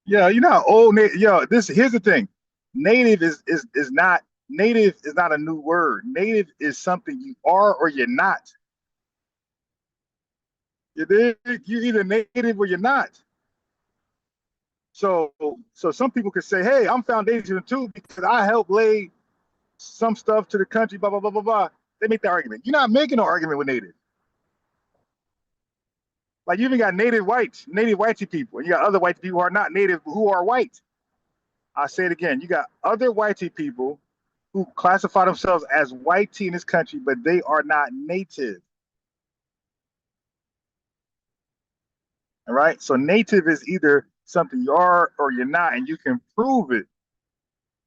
Yeah, you know how old yo, here's the thing. Native is not a new word. Native is something you are or you're not. You're either native or you're not. So some people could say, hey, I'm foundational too because I helped lay some stuff to the country, blah, blah, blah, blah, blah. They make that argument. You're not making no argument with native. Like you even got native whitey people, and you got other white people who are not native who are white. I say it again. You got other whitey people who classify themselves as whitey in this country, but they are not native. All right. So native is either something you are or you're not, and you can prove it.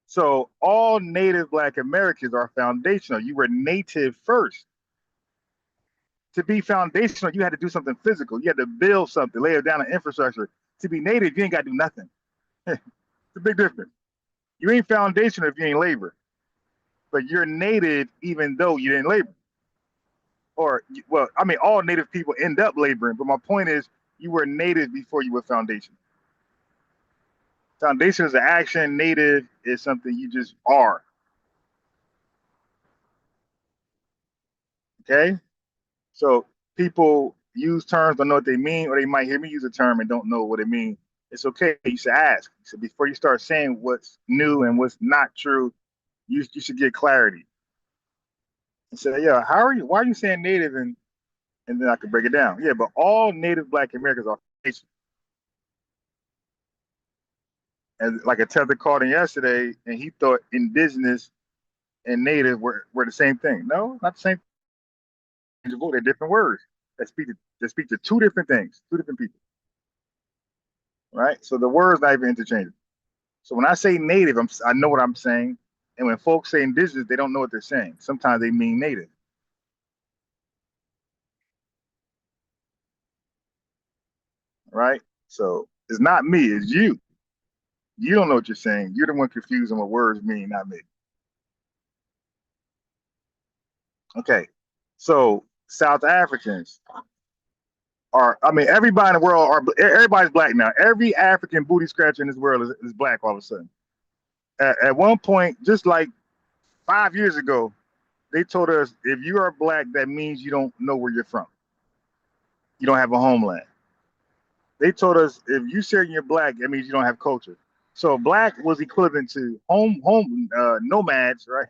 So all Native Black Americans are foundational. You were native first. To be foundational, you had to do something physical. You had to build something, lay down an infrastructure. To be native, you ain't got to do nothing. It's a big difference. You ain't foundational if you ain't labor. But you're native even though you didn't labor. Or, well, I mean, all native people end up laboring. But my point is, you were native before you were foundation. Foundation is an action. Native is something you just are. Okay? So people use terms, don't know what they mean, or they might hear me use a term and don't know what it means. It's okay. You should ask. So before you start saying what's new and what's not true, you should get clarity. And say, yeah, why are you saying native? And then I can break it down. Yeah, but all Native Black Americans are Haitian. And like a tether called in yesterday, and he thought indigenous and native were the same thing. No, not the same thing. They're different words that speak to two different things, two different people. Right? So the word's not even interchangeable. So when I say native, I know what I'm saying. And when folks say indigenous, they don't know what they're saying. Sometimes they mean native. Right? So it's not me, it's you. You don't know what you're saying. You're the one confused on what words mean, not me. Okay. So South Africans are, I mean, everybody in the world everybody's black now. Every African booty scratcher in this world is black all of a sudden. At one point, just like 5 years ago, they told us if you are black, that means you don't know where you're from. You don't have a homeland. They told us if you say you're black, that means you don't have culture. So black was equivalent to home nomads, right?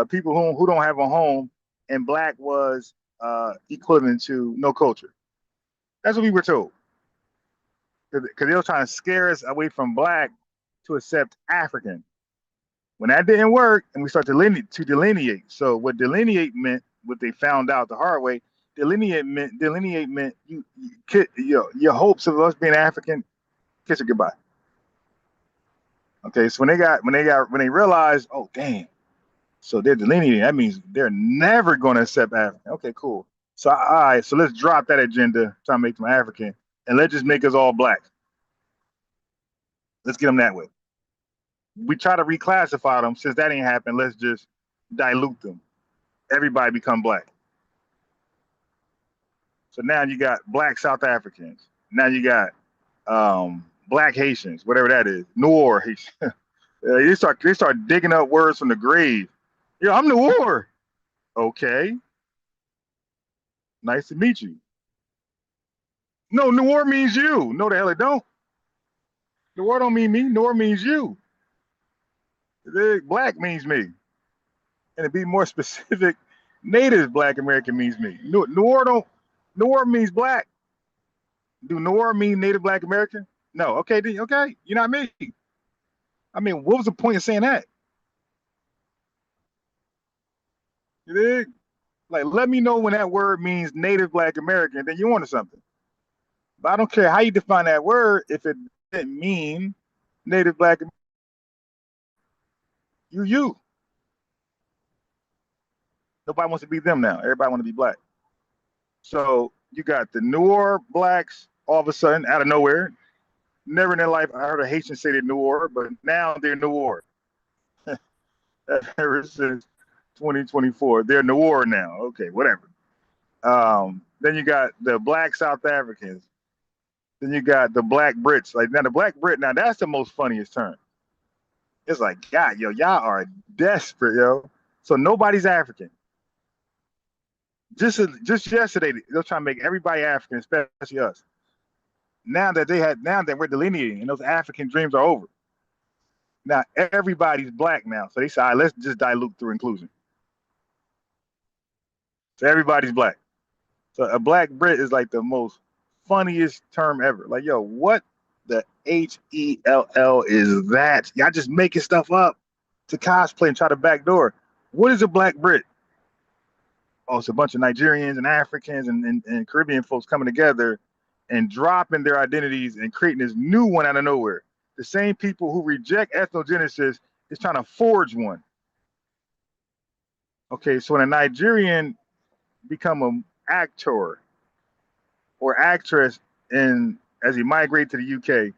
People who don't have a home, and black was equivalent to no culture. That's what we were told. Because they were trying to scare us away from black to accept African. When that didn't work, and we started to delineate. So what delineate meant, what they found out the hard way, delineate meant your hopes of us being African, kiss it goodbye. Okay, so when they realized, oh damn, So they're delineating. That means they're never going to accept African. Okay, cool. So all right, so let's drop that agenda, try to make them African, and let's just make us all black. Let's get them that way. We try to reclassify them. Since that ain't happened, let's just dilute them. Everybody become black. So now you got black South Africans. Now you got black Haitians, whatever that is. Noir Haitian. they start digging up words from the grave. Yo, I'm Noir. Okay. Nice to meet you. No, Noir means you. No, the hell it don't. Noir don't mean me. Noir means you. Black means me. And to be more specific, Native Black American means me. Noir means black. Do Noir mean Native Black American? No. Okay, okay. You're not me. I mean, what was the point of saying that? You dig? Like, let me know when that word means Native Black American, then you onto something. But I don't care how you define that word if it didn't mean Native Black American. You. Nobody wants to be them now. Everybody want to be black. So you got the Noir blacks all of a sudden out of nowhere. Never in their life I heard a Haitian say they're Noir, but now they're Noir. Ever since 2024, they're Noir now. Okay, whatever. Then you got the black South Africans. Then you got the black Brits. Like now, the black Brit. Now that's the most funniest term. It's like, God, yo, y'all are desperate, yo. So nobody's African. Just yesterday, they're trying to make everybody African, especially us. Now that we're delineating, and those African dreams are over. Now everybody's black now. So they say, all right, let's just dilute through inclusion. So everybody's black. So a black Brit is like the most funniest term ever. Like, yo, what the HELL is that? Y'all just making stuff up to cosplay and try to backdoor. What is a black Brit? Oh, it's a bunch of Nigerians and Africans and Caribbean folks coming together and dropping their identities and creating this new one out of nowhere. The same people who reject ethnogenesis is trying to forge one. Okay, so when a Nigerian become an actor or actress and as he migrates to the UK,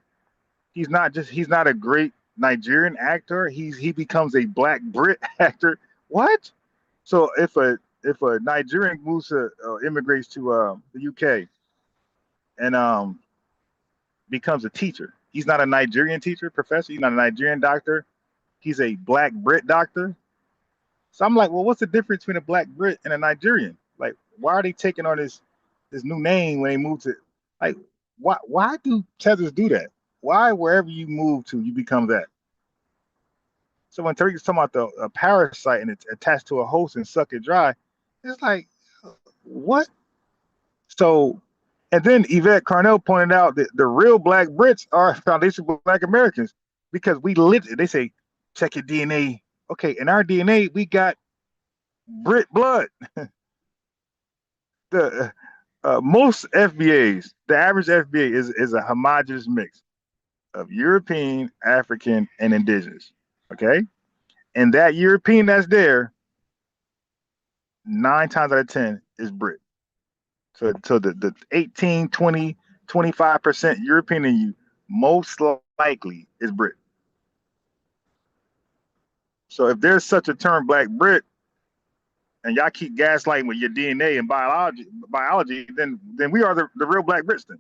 he's not a great Nigerian actor. He becomes a black Brit actor. What? So if a Nigerian moves to immigrates to the UK and becomes a teacher, he's not a Nigerian teacher, professor. He's not a Nigerian doctor. He's a black Brit doctor. So I'm like, well, what's the difference between a black Brit and a Nigerian? Like, why are they taking on this new name when they move to? Like, why do tethers do that? Why wherever you move to, you become that? So when Tariq's talking about a parasite and it's attached to a host and suck it dry, it's like, what? So, and then Yvette Carnell pointed out that the real black Brits are foundational black Americans because they say, check your DNA. Okay, in our DNA, we got Brit blood. The most FBAs, the average FBA is a homogenous mix of European, African, and indigenous. Okay, and that European that's there, 9 times out of 10 is Brit. So the 18, 20, 25% European in you most likely is Brit. So if there's such a term, black Brit, and y'all keep gaslighting with your DNA and biology, then we are the real black Brits then.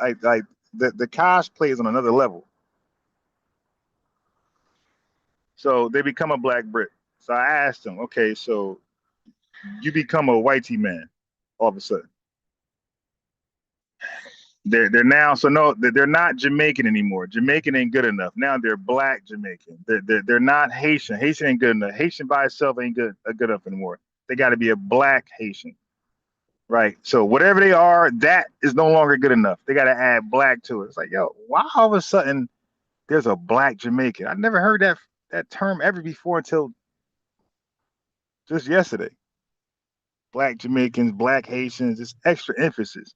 like the cosplay is on another level. So they become a black Brit. So I asked them, okay, so you become a whitey man all of a sudden. They're now, so no, they're not Jamaican anymore. Jamaican ain't good enough. Now they're black Jamaican. They're not Haitian. Haitian ain't good enough. Haitian by itself ain't good enough anymore. They got to be a black Haitian, right? So whatever they are, that is no longer good enough. They got to add black to it. It's like, yo, why all of a sudden there's a black Jamaican? I never heard that term ever before until just yesterday. Black Jamaicans, black Haitians, it's extra emphasis.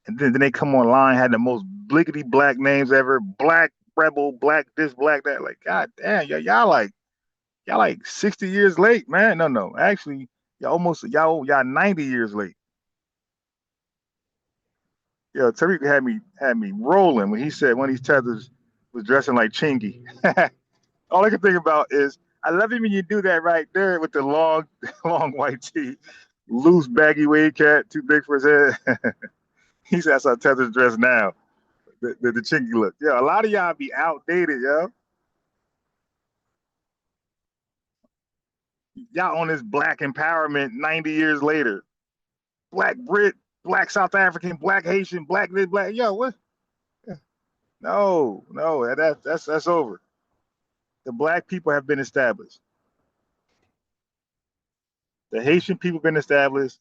And then they come online, had the most bliggity black names ever. Black rebel, black this, black that. Like, god damn, y'all like 60 years late, man. No. Actually, y'all 90 years late. Yo, Tariq had me rolling when he said one of these tethers was dressing like Chingy. All I can think about is I love it when you do that right there with the long, long white tee, loose baggy wave cat, too big for his head. He said that's how tethers dress now. The Chingy look. Yeah, a lot of y'all be outdated, yo. Y'all on this black empowerment 90 years later. Black Brit, black South African, black Haitian, black this, black. Yo, what? No, that's over. The black people have been established. The Haitian people have been established.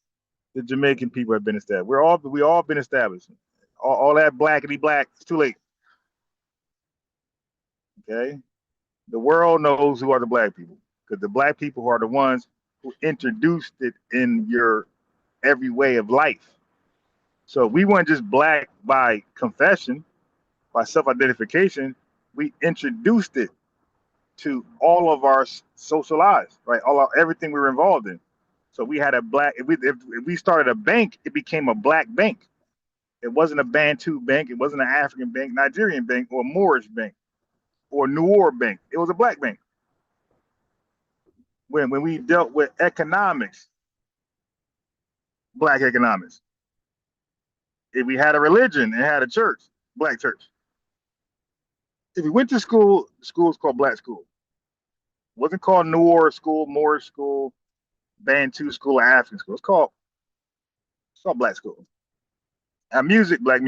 The Jamaican people have been established. We all been established. All that blackity black, it's too late. Okay? The world knows who are the black people. Because the black people are the ones who introduced it in your every way of life. So we weren't just black by confession, by self-identification. We introduced it to all of our social lives, right? Everything we were involved in. So we had a black. If we started a bank, it became a black bank. It wasn't a Bantu bank. It wasn't an African bank, Nigerian bank, or a Moorish bank, or New Orleans bank. It was a black bank. When we dealt with economics, black economics. If we had a religion, it had a church, black church. If we went to school, the school was called black school. It wasn't called New Orleans school, Moorish school, Bantu school, or African school. It's called black school. And music, black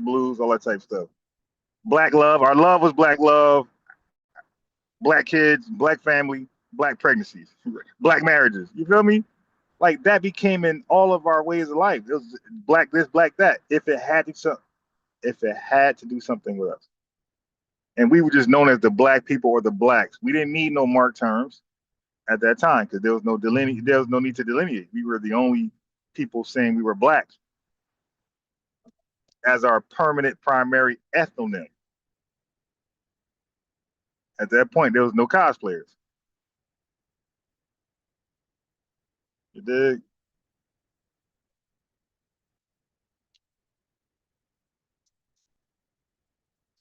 blues, all that type of stuff. Black love. Our love was black love. Black kids, black family, black pregnancies, black marriages. You feel me? Like that became in all of our ways of life. It was black this, black that. If it had to do something with us, and we were just known as the black people or the blacks. We didn't need no marked terms at that time because there was no need to delineate. We were the only people saying we were blacks as our permanent primary ethnonym. At that point, there was no cosplayers. You dig?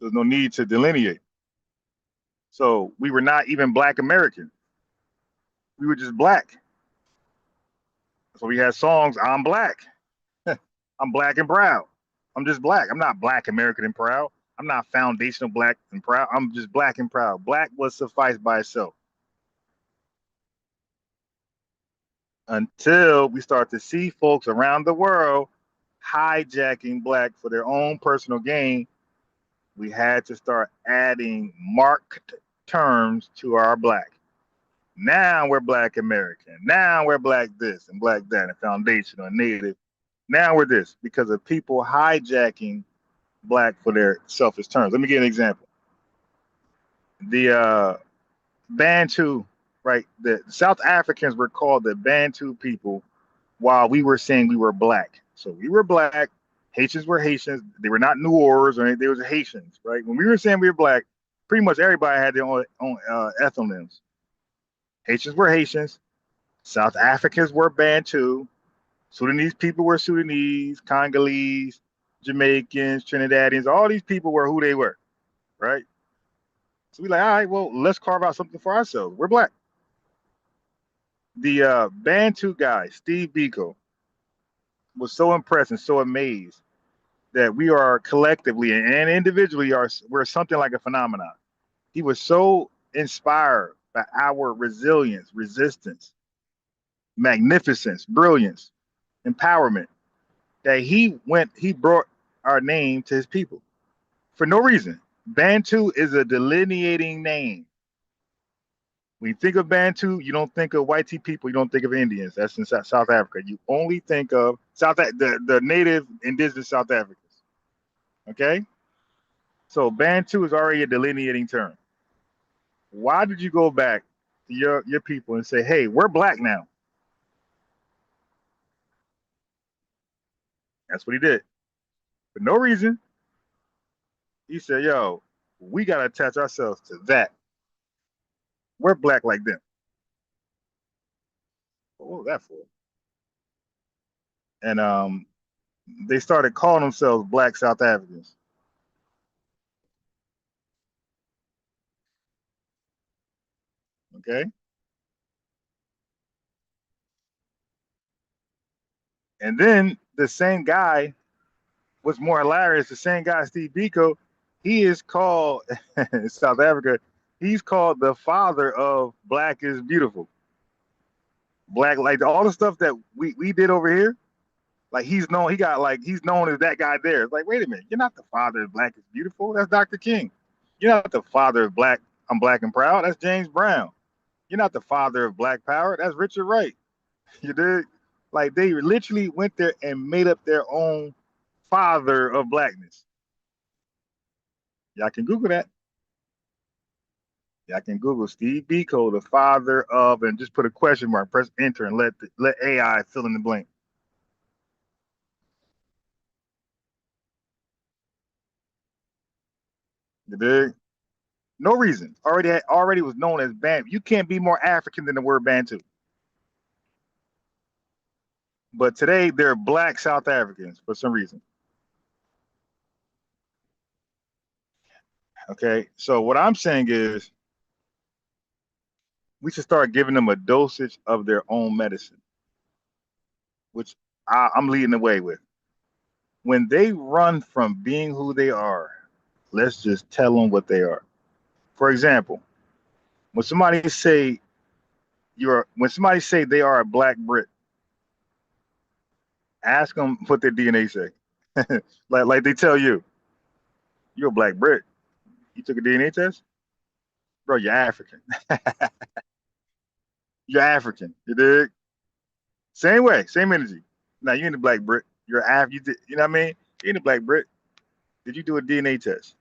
There's no need to delineate. So we were not even black American. We were just black. So we had songs, I'm black. I'm black and proud. I'm just black. I'm not black American and proud. I'm not foundational black and proud. I'm just black and proud. Black was sufficed by itself. Until we start to see folks around the world hijacking black for their own personal gain, we had to start adding marked terms to our black. Now we're black American. Now we're black this and black that and foundational and native. Now we're this because of people hijacking black for their selfish terms. Let me give an example. The Bantu, right? The South Africans were called the Bantu people while we were saying we were black. So we were black. Haitians were Haitians. They were not New Orleans or anything. They were Haitians, right? When we were saying we were black, pretty much everybody had their own ethnonyms. Haitians were Haitians. South Africans were Bantu. Sudanese people were Sudanese, Congolese, Jamaicans, Trinidadians. All these people were who they were, right? So we like, all right, well, let's carve out something for ourselves. We're black. The Bantu guy, Steve Biko, was so impressed and so amazed that we are collectively and individually we're something like a phenomenon. He was so inspired by our resilience, resistance, magnificence, brilliance, empowerment that he brought our name to his people for no reason. Bantu is a delineating name. When you think of Bantu, you don't think of white people, you don't think of Indians. That's in South Africa. You only think of the native indigenous South Africans. Okay? So Bantu is already a delineating term. Why did you go back to your people and say, hey, we're black now? That's what he did. For no reason. He said, yo, we got to attach ourselves to that. We're black like them. What was that for? And they started calling themselves Black South Africans. Okay. And then the same guy, what's more hilarious, the same guy, Steve Biko, he is called in South Africa, he's called the father of Black is Beautiful. Black, like all the stuff that we did over here, like he's known, he's known as that guy there. It's like, wait a minute, you're not the father of Black is Beautiful. That's Dr. King. You're not the father of Black, I'm Black and Proud. That's James Brown. You're not the father of Black Power. That's Richard Wright. You did? Like they literally went there and made up their own father of blackness. Y'all can Google that. Y'all can Google Steve Biko, the father of, and just put a question mark, press enter, and let AI fill in the blank. You dig? No reason. Already was known as Bantu. You can't be more African than the word Bantu. But today they're Black South Africans for some reason. Okay, so what I'm saying is we should start giving them a dosage of their own medicine, which I'm leading the way with. When they run from being who they are, let's just tell them what they are. For example, when somebody say they are a Black Brit, ask them what their DNA say. like they tell you, you're a Black Brit. You took a DNA test, bro. You're African. You're African. You dig? Same way, same energy. Now you ain't a Black Brit. You know what I mean? You ain't a Black Brit. Did you do a DNA test?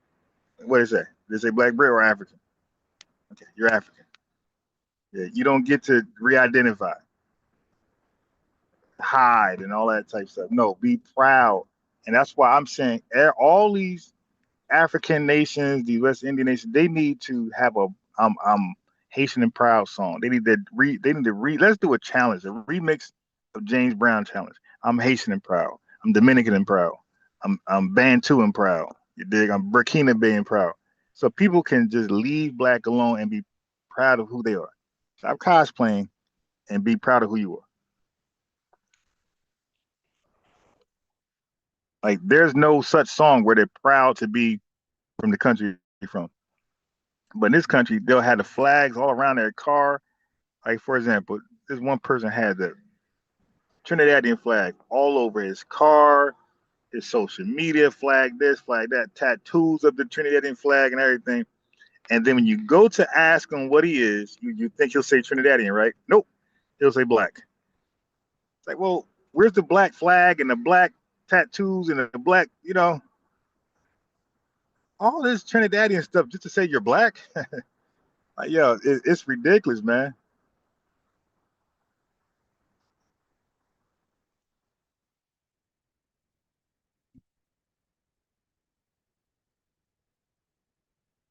What did it say? Did it say Black Brit or African? Okay, you're African. Yeah, you don't get to re-identify, hide, and all that type of stuff. No, be proud. And that's why I'm saying all these African nations, the West Indian nations, they need to have a Haitian and Proud song. They need to let's do a challenge, a remix of James Brown challenge. I'm Haitian and proud. I'm Dominican and proud. I'm Bantu and proud. You dig? I'm Burkina Faso and proud. So people can just leave Black alone and be proud of who they are. Stop cosplaying and be proud of who you are. Like there's no such song where they're proud to be from the country you're from. But in this country, they'll have the flags all around their car. Like for example, this one person had the Trinidadian flag all over his car, his social media flag, this, flag that, tattoos of the Trinidadian flag and everything. And then when you go to ask him what he is, you think he'll say Trinidadian, right? Nope. He'll say Black. It's like, well, where's the Black flag and the Black tattoos and the Black, all this Trinidadian stuff just to say you're Black? Like, yo, it's ridiculous, man.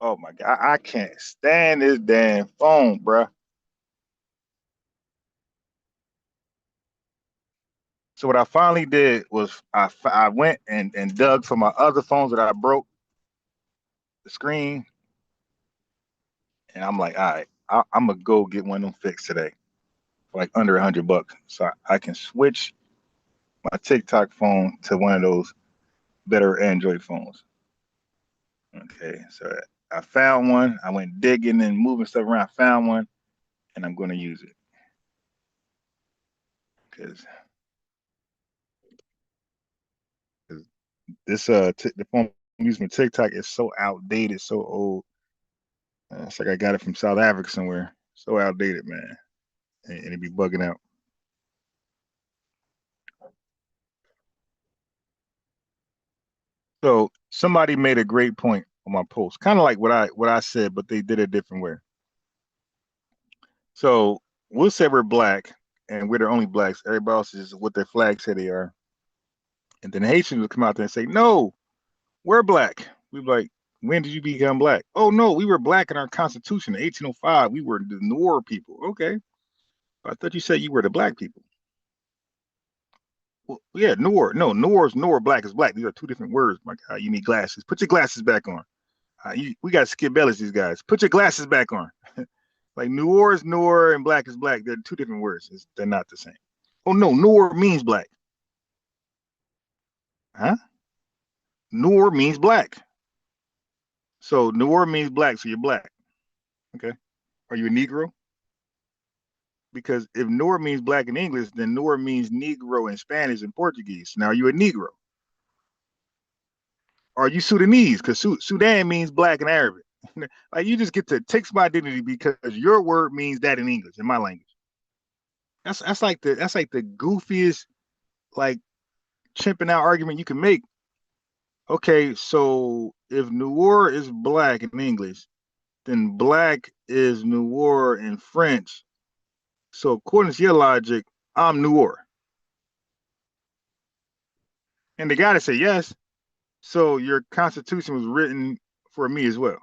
Oh my God, I can't stand this damn phone, bro. So what I finally did was I went and dug for my other phones that I broke the screen, and I'm like, all right, I'm gonna go get one of them fixed today for like under $100, so I can switch my TikTok phone to one of those better Android phones. Okay, so I found one. I went digging and moving stuff around. I found one, and I'm gonna use it because the phone I'm using TikTok is so outdated, so old. It's like I got it from South Africa somewhere. So outdated, man, and it be bugging out. So somebody made a great point on my post, kind of like what I said, but they did it a different way. So we'll say we're Black, and we're the only Blacks. Everybody else is what their flag say they are, and then Haitians will come out there and say, "No, we're Black." We be like, When did you become black? Oh no, we were black in our Constitution in 1805. We were the Noor people. Okay, I thought you said you were the black people. Well, yeah, Noor. No, Noor's Noor. Black is black. These are two different words. My God, you need glasses. Put your glasses back on. We got skip bellies. These guys. Put your glasses back on. Like Noor is Noor and black is black. They're two different words. They're not the same. Oh no, Noor means black. Huh? Noor means black. So Noor means black. So you're black. Okay. Are you a Negro? Because if Noor means black in English, then Noor means Negro in Spanish and Portuguese. Now you're a Negro. Are you Sudanese? Because Sudan means black in Arabic. Like you just get to take my identity because your word means that in English, in my language. That's like the goofiest like chimping out argument you can make. Okay, so if Noor is black in English, then black is Noor in French. So according to your logic, I'm Noor. And the guy to say yes. So your constitution was written for me as well.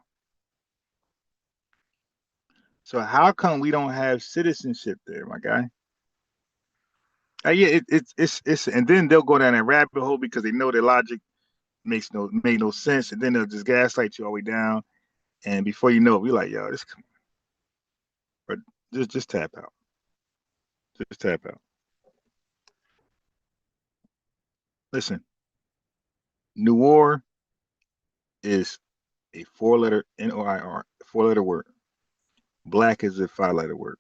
So how come we don't have citizenship there, my guy? Yeah, it's and then they'll go down that rabbit hole because they know their logic made no sense, and then they'll just gaslight you all the way down, and before you know it, we're like, yo, this, but just tap out, just tap out. Listen, Noir is a four-letter Noir, four-letter word. Black is a five-letter word.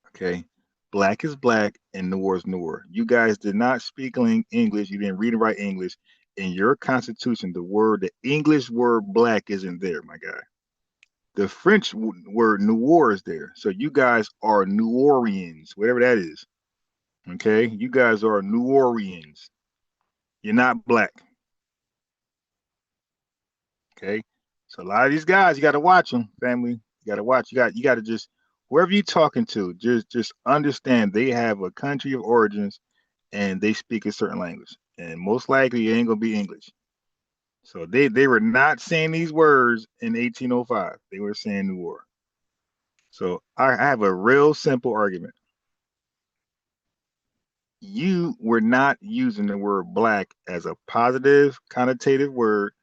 Okay, black is black and Noir is Noir. You guys did not speak English. You didn't read and write English. In your constitution, the English word black isn't there, my guy. The French word noir is there. So you guys are Noorians, whatever that is. Okay. You guys are Noorians. You're not black. Okay. So a lot of these guys, you got to watch them, family. You got to watch. You got to just whoever you're talking to, just understand they have a country of origins and they speak a certain language. And most likely it ain't gonna be English. So they were not saying these words in 1805. They were saying New War. So I have a real simple argument. You were not using the word black as a positive connotative word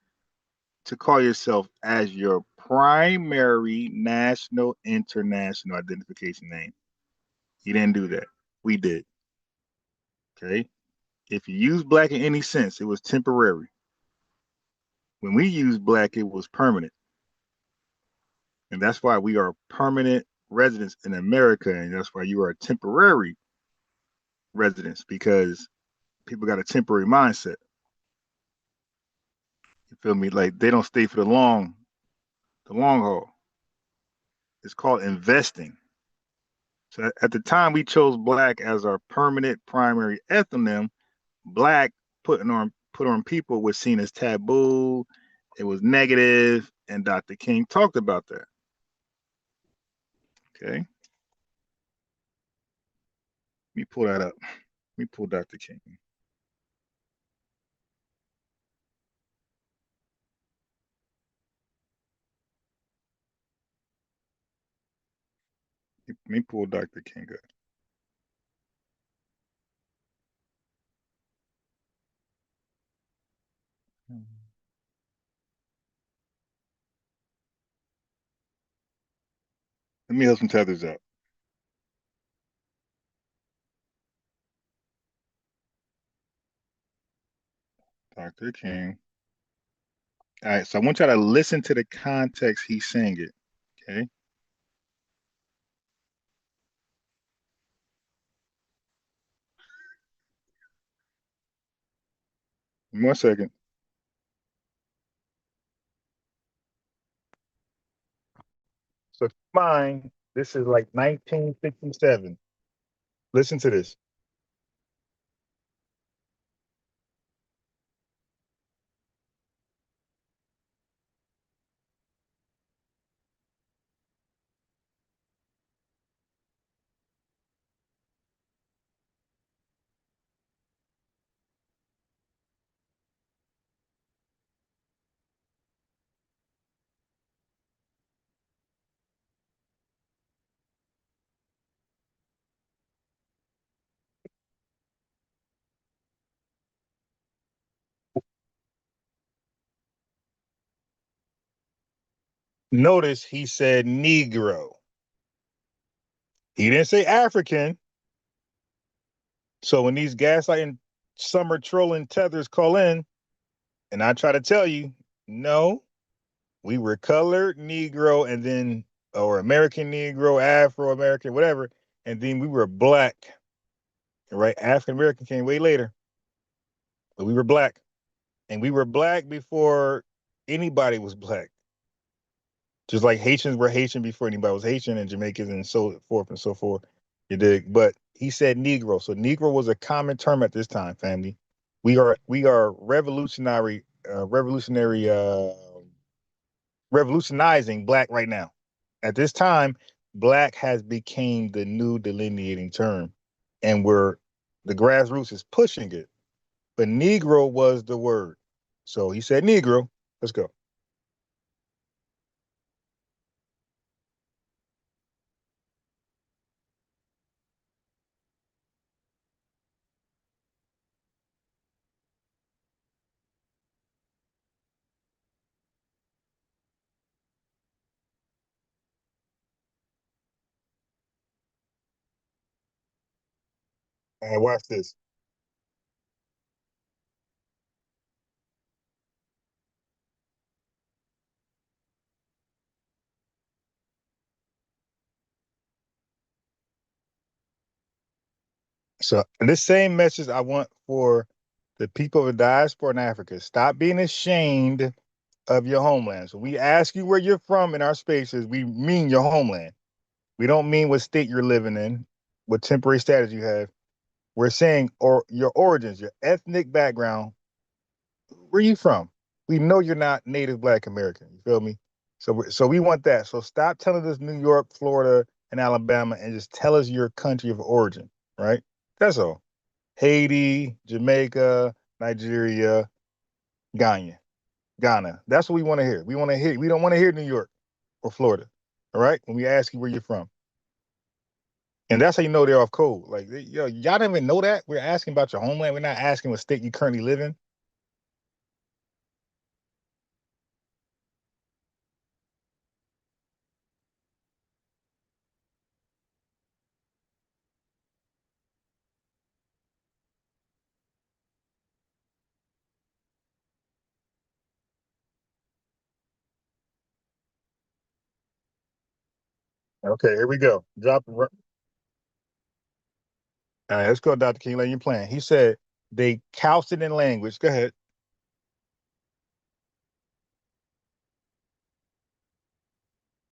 to call yourself as your primary national international identification name. You didn't do that. We did. Okay. If you use black in any sense, it was temporary. When we use black, it was permanent. And that's why we are permanent residents in America. And that's why you are temporary residents because people got a temporary mindset. You feel me? Like they don't stay for the long haul. It's called investing. So at the time we chose black as our permanent primary ethnonym, black put on people was seen as taboo. It was negative, and Dr. King talked about that. Okay. Let me pull that up. Let me pull Dr. King. Let me pull Dr. King up. Let me help some tethers out. Dr. King. All right, so I want y'all to listen to the context he's saying it. Okay. 1 second. So mine, this is like 1957. Listen to this. Notice he said Negro. He didn't say African. So when these gaslighting summer trolling tethers call in, and I try to tell you, no, we were colored Negro and then, or American Negro, Afro-American, whatever, and then we were black, right? African-American came way later, but we were black. And we were black before anybody was black. Just like Haitians were Haitian before anybody was Haitian, and Jamaicans and so forth and so forth. You dig? But he said Negro. So Negro was a common term at this time, family. We are revolutionizing black right now. At this time, black has became the new delineating term. And the grassroots is pushing it. But Negro was the word. So he said Negro. Let's go. And watch this. So this same message I want for the people of the diaspora in Africa. Stop being ashamed of your homeland. So we ask you where you're from in our spaces. We mean your homeland. We don't mean what state you're living in, what temporary status you have. We're saying or your origins, your ethnic background. Where you from? We know you're not native Black American. You feel me? So we want that. So stop telling us New York, Florida, and Alabama, and just tell us your country of origin. Right? That's all. Haiti, Jamaica, Nigeria, Ghana. That's what we want to hear. We want to hear. We don't want to hear New York or Florida. All right. When we ask you where you're from, and that's how you know they're off code. Like, yo, y'all don't even know that. We're asking about your homeland. We're not asking what state you currently live in. Okay, here we go. All right, let's go, Dr. King. Let you plan. He said they couched it in language. Go ahead.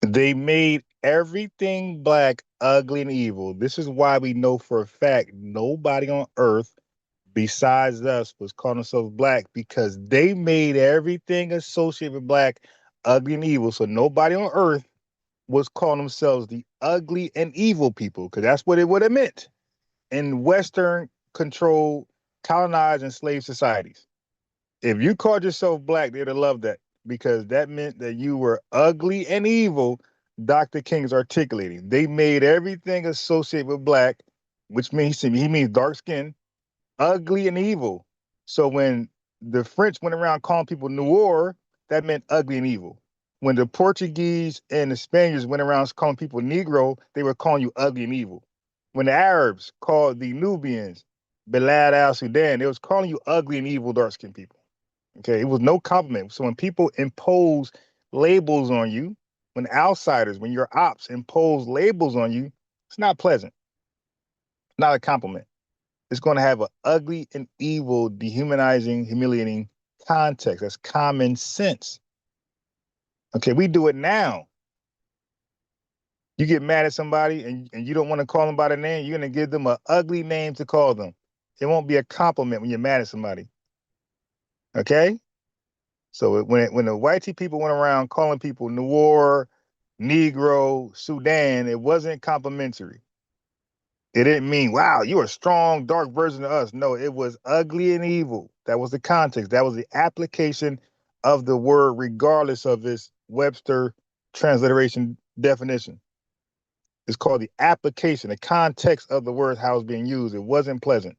They made everything black ugly and evil. This is why we know for a fact nobody on earth besides us was calling themselves black because they made everything associated with black ugly and evil. So nobody on earth was calling themselves the ugly and evil people because that's what it would have meant in Western controlled, colonized, and slave societies. If you called yourself black, they'd have loved that because that meant that you were ugly and evil. Dr. King is articulating. They made everything associated with black, which means he means dark skin, ugly and evil. So when the French went around calling people Noir, that meant ugly and evil. When the Portuguese and the Spaniards went around calling people Negro, they were calling you ugly and evil. When the Arabs called the Nubians Belad al Sudan, they was calling you ugly and evil dark skinned people. Okay, it was no compliment. So when people impose labels on you, when outsiders, when your ops impose labels on you, it's not pleasant, not a compliment. It's going to have an ugly and evil, dehumanizing, humiliating context. That's common sense. Okay, we do it now. You get mad at somebody and you don't want to call them by their name, you're going to give them an ugly name to call them. It won't be a compliment when you're mad at somebody. Okay? So when the white people went around calling people Noir, Negro, Sudan, it wasn't complimentary. It didn't mean, wow, you're a strong, dark version of us. No, it was ugly and evil. That was the context. That was the application of the word, regardless of its Webster transliteration definition. It's called the application, the context of the word, how it's being used. It wasn't pleasant.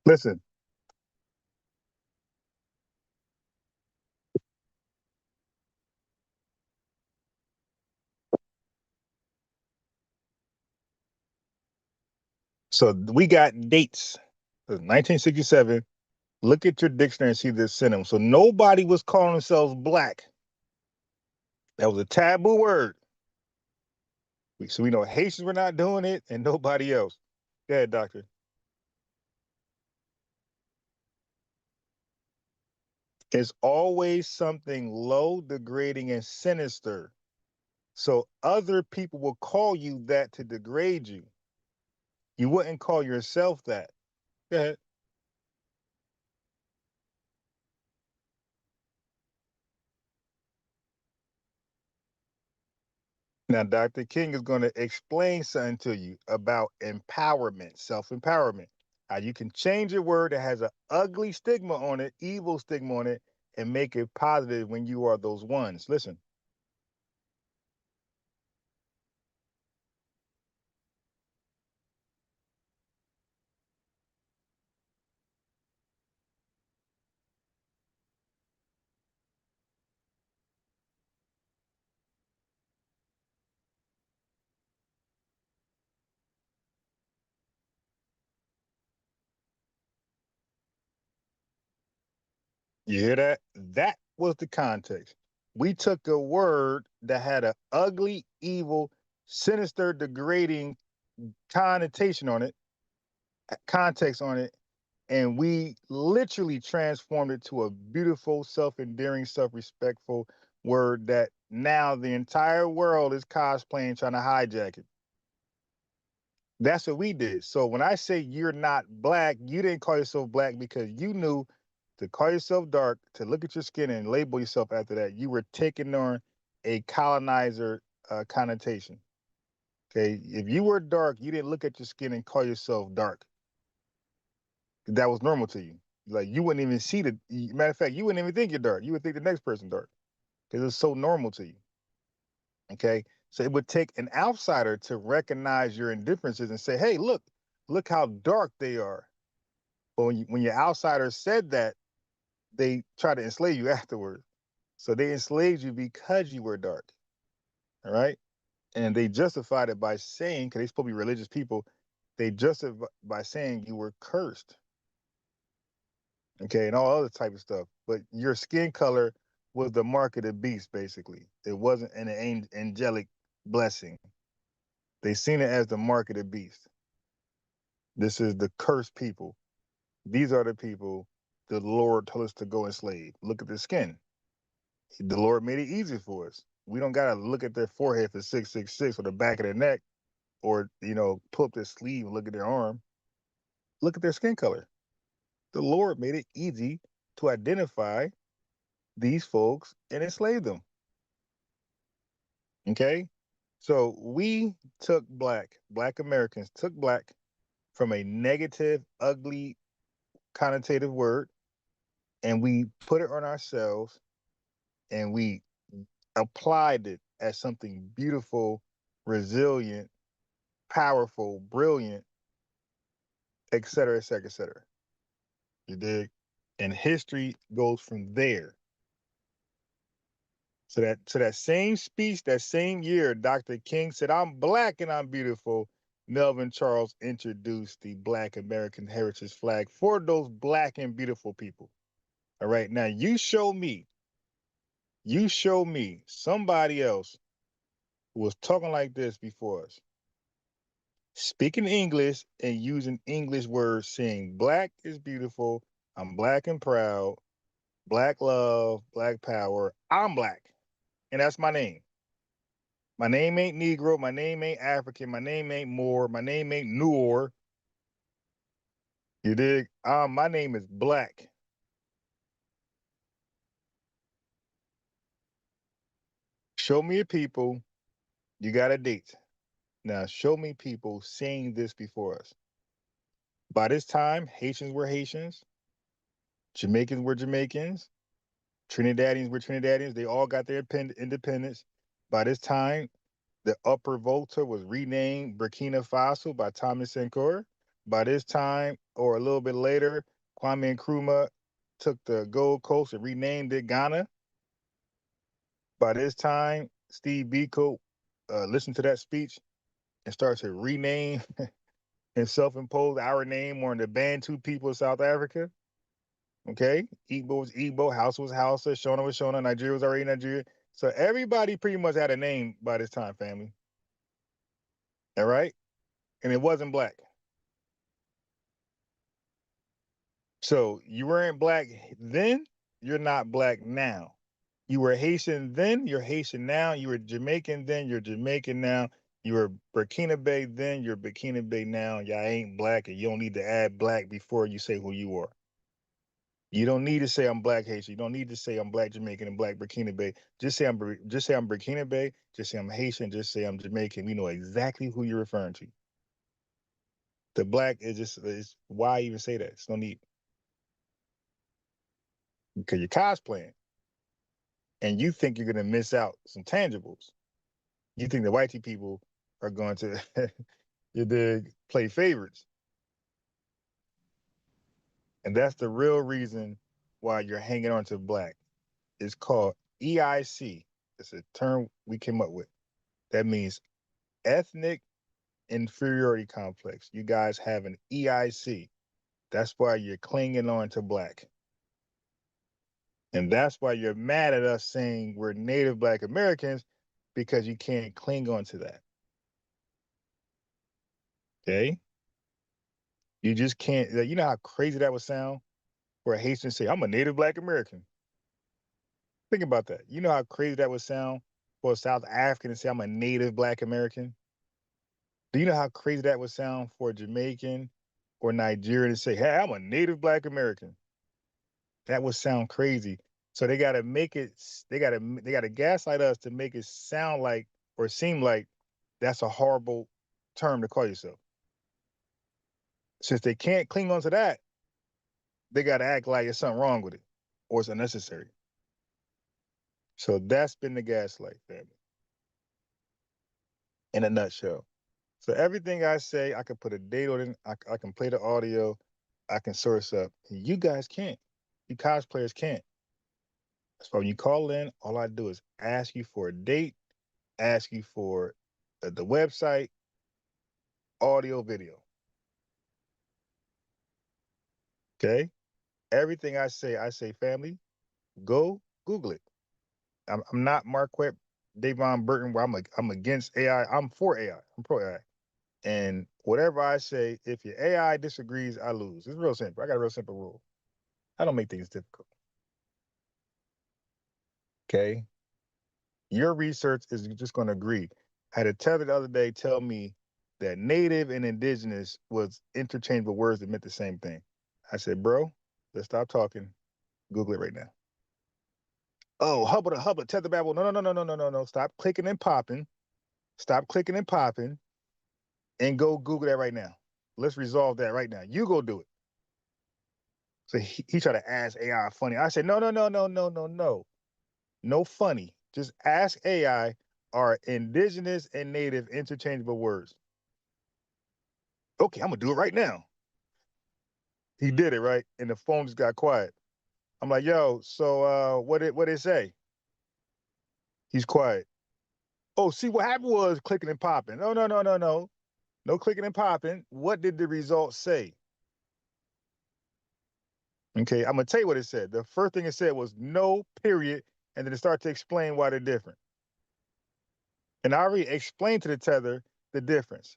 Listen, So we got dates. 1967. Look at your dictionary and see this synonym. So nobody was calling themselves black. That was a taboo word. So we know Haitians were not doing it and nobody else. Go ahead, doctor. It's always something low, degrading, and sinister. So other people will call you that to degrade you. You wouldn't call yourself that. Go ahead. Now, Dr. King is going to explain something to you about empowerment, self-empowerment. How you can change a word that has an ugly stigma on it, evil stigma on it, and make it positive when you are those ones. Listen. You hear that? That was the context. We took a word that had an ugly, evil, sinister, degrading connotation on it, context on it, and we literally transformed it to a beautiful, self-endearing, self-respectful word that now the entire world is cosplaying, trying to hijack it. That's what we did. So when I say you're not black, you didn't call yourself black because you knew to call yourself dark, to look at your skin and label yourself after that. You were taking on a colonizer connotation. Okay. If you were dark, you didn't look at your skin and call yourself dark. That was normal to you. Like you wouldn't even see the matter of fact, you wouldn't even think you're dark. You would think the next person dark because it's so normal to you. Okay. So it would take an outsider to recognize your indifferences and say, hey, look how dark they are. But when your outsiders said that, they try to enslave you afterwards. So they enslaved you because you were dark. All right. And they justified it by saying, because they're supposed to be religious people, they justified by saying you were cursed. Okay, and all other type of stuff. But your skin color was the mark of the beast, basically. It wasn't an angelic blessing. They seen it as the mark of the beast. This is the cursed people. These are the people the Lord told us to go enslave. Look at their skin. The Lord made it easy for us. We don't gotta look at their forehead for 666 or the back of their neck, or pull up their sleeve and look at their arm. Look at their skin color. The Lord made it easy to identify these folks and enslave them. Okay, so we took black Americans took black from a negative, ugly, connotative word, and we put it on ourselves, and we applied it as something beautiful, resilient, powerful, brilliant, et cetera, et cetera, et cetera. You dig? And history goes from there. So that same speech, that same year, Dr. King said, I'm black and I'm beautiful. Melvin Charles introduced the Black American Heritage flag for those black and beautiful people. All right. Now you show me somebody else who was talking like this before us, speaking English and using English words, saying black is beautiful. I'm black and proud. Black love, black power. I'm black. And that's my name. My name ain't Negro. My name ain't African. My name ain't Moor. My name ain't Noor. You dig? My name is Black. Show me a people. You got a date. Now show me people saying this before us. By this time, Haitians were Haitians. Jamaicans were Jamaicans. Trinidadians were Trinidadians. They all got their independence. By this time, the Upper Volta was renamed Burkina Faso by Thomas Sankara. By this time, or a little bit later, Kwame Nkrumah took the Gold Coast and renamed it Ghana. By this time, Steve Biko listened to that speech and started to rename and self-impose our name on the Bantu people of South Africa. Okay, Igbo was Igbo, Hausa was Hausa, Shona was Shona, Nigeria was already Nigeria. So everybody pretty much had a name by this time, family. All right, and it wasn't black. So you weren't black then, you're not black now. You were Haitian then, you're Haitian now. You were Jamaican then, you're Jamaican now. You were Burkina then, you're Burkina now. Y'all ain't black, and you don't need to add black before you say who you are. You don't need to say I'm black Haitian. You don't need to say I'm black Jamaican and black Burkina. Just say I'm Burkina. Just say I'm Haitian. Just say I'm Jamaican. We know exactly who you're referring to. The black is why even say that? It's no need, because you're cosplaying, and you think you're gonna miss out some tangibles. You think the white people are going to you dig, play favorites, and that's the real reason why you're hanging on to black. It's called EIC. It's a term we came up with. That means ethnic inferiority complex. You guys have an EIC. That's why you're clinging on to black. And that's why you're mad at us saying we're Native Black Americans, because you can't cling on to that. Okay? You just can't. You know how crazy that would sound for a Haitian to say, I'm a Native Black American? Think about that. You know how crazy that would sound for a South African to say, I'm a Native Black American? Do you know how crazy that would sound for a Jamaican or Nigerian to say, hey, I'm a Native Black American? That would sound crazy. So they gotta make it, they gotta gaslight us to make it sound like or seem like that's a horrible term to call yourself. Since they can't cling on to that, they gotta act like there's something wrong with it or it's unnecessary. So that's been the gaslight, family, in a nutshell. So everything I say, I can put a date on it. I can play the audio. I can source up. You guys can't. You cosplayers can't. So when you call in, all I do is ask you for a date, ask you for the website, audio, video. Okay? Everything I say, family, go Google it. I'm not Marquette Davon Burton where I'm against AI. I'm for AI. I'm pro AI. And whatever I say, if your AI disagrees, I lose. It's real simple. I got a real simple rule. I don't make things difficult. Okay? Your research is just going to agree. I had a tether the other day tell me that native and indigenous was interchangeable words that meant the same thing. I said, bro, let's stop talking. Google it right now. Oh, hubba, tether babble. No. Stop clicking and popping. Stop clicking and popping and go Google that right now. Let's resolve that right now. You go do it. So he tried to ask AI funny. I said, no. No funny. Just ask AI, are indigenous and native interchangeable words? Okay, I'm gonna do it right now. He did it, right? And the phone just got quiet. I'm like, yo, so what did it say? He's quiet. Oh, see, what happened was clicking and popping. No. No clicking and popping. What did the results say? Okay, I'm gonna tell you what it said. The first thing it said was no, period, and then it started to explain why they're different. And I already explained to the tether the difference.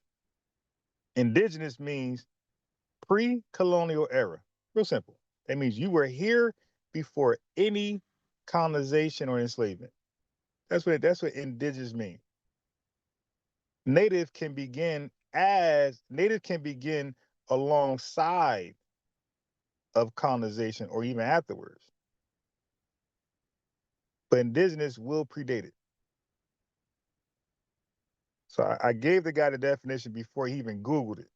Indigenous means pre-colonial era. Real simple. That means you were here before any colonization or enslavement. That's what indigenous means. Native can begin alongside of colonization or even afterwards. But indigenous will predate it. So I gave the guy the definition before he even Googled it.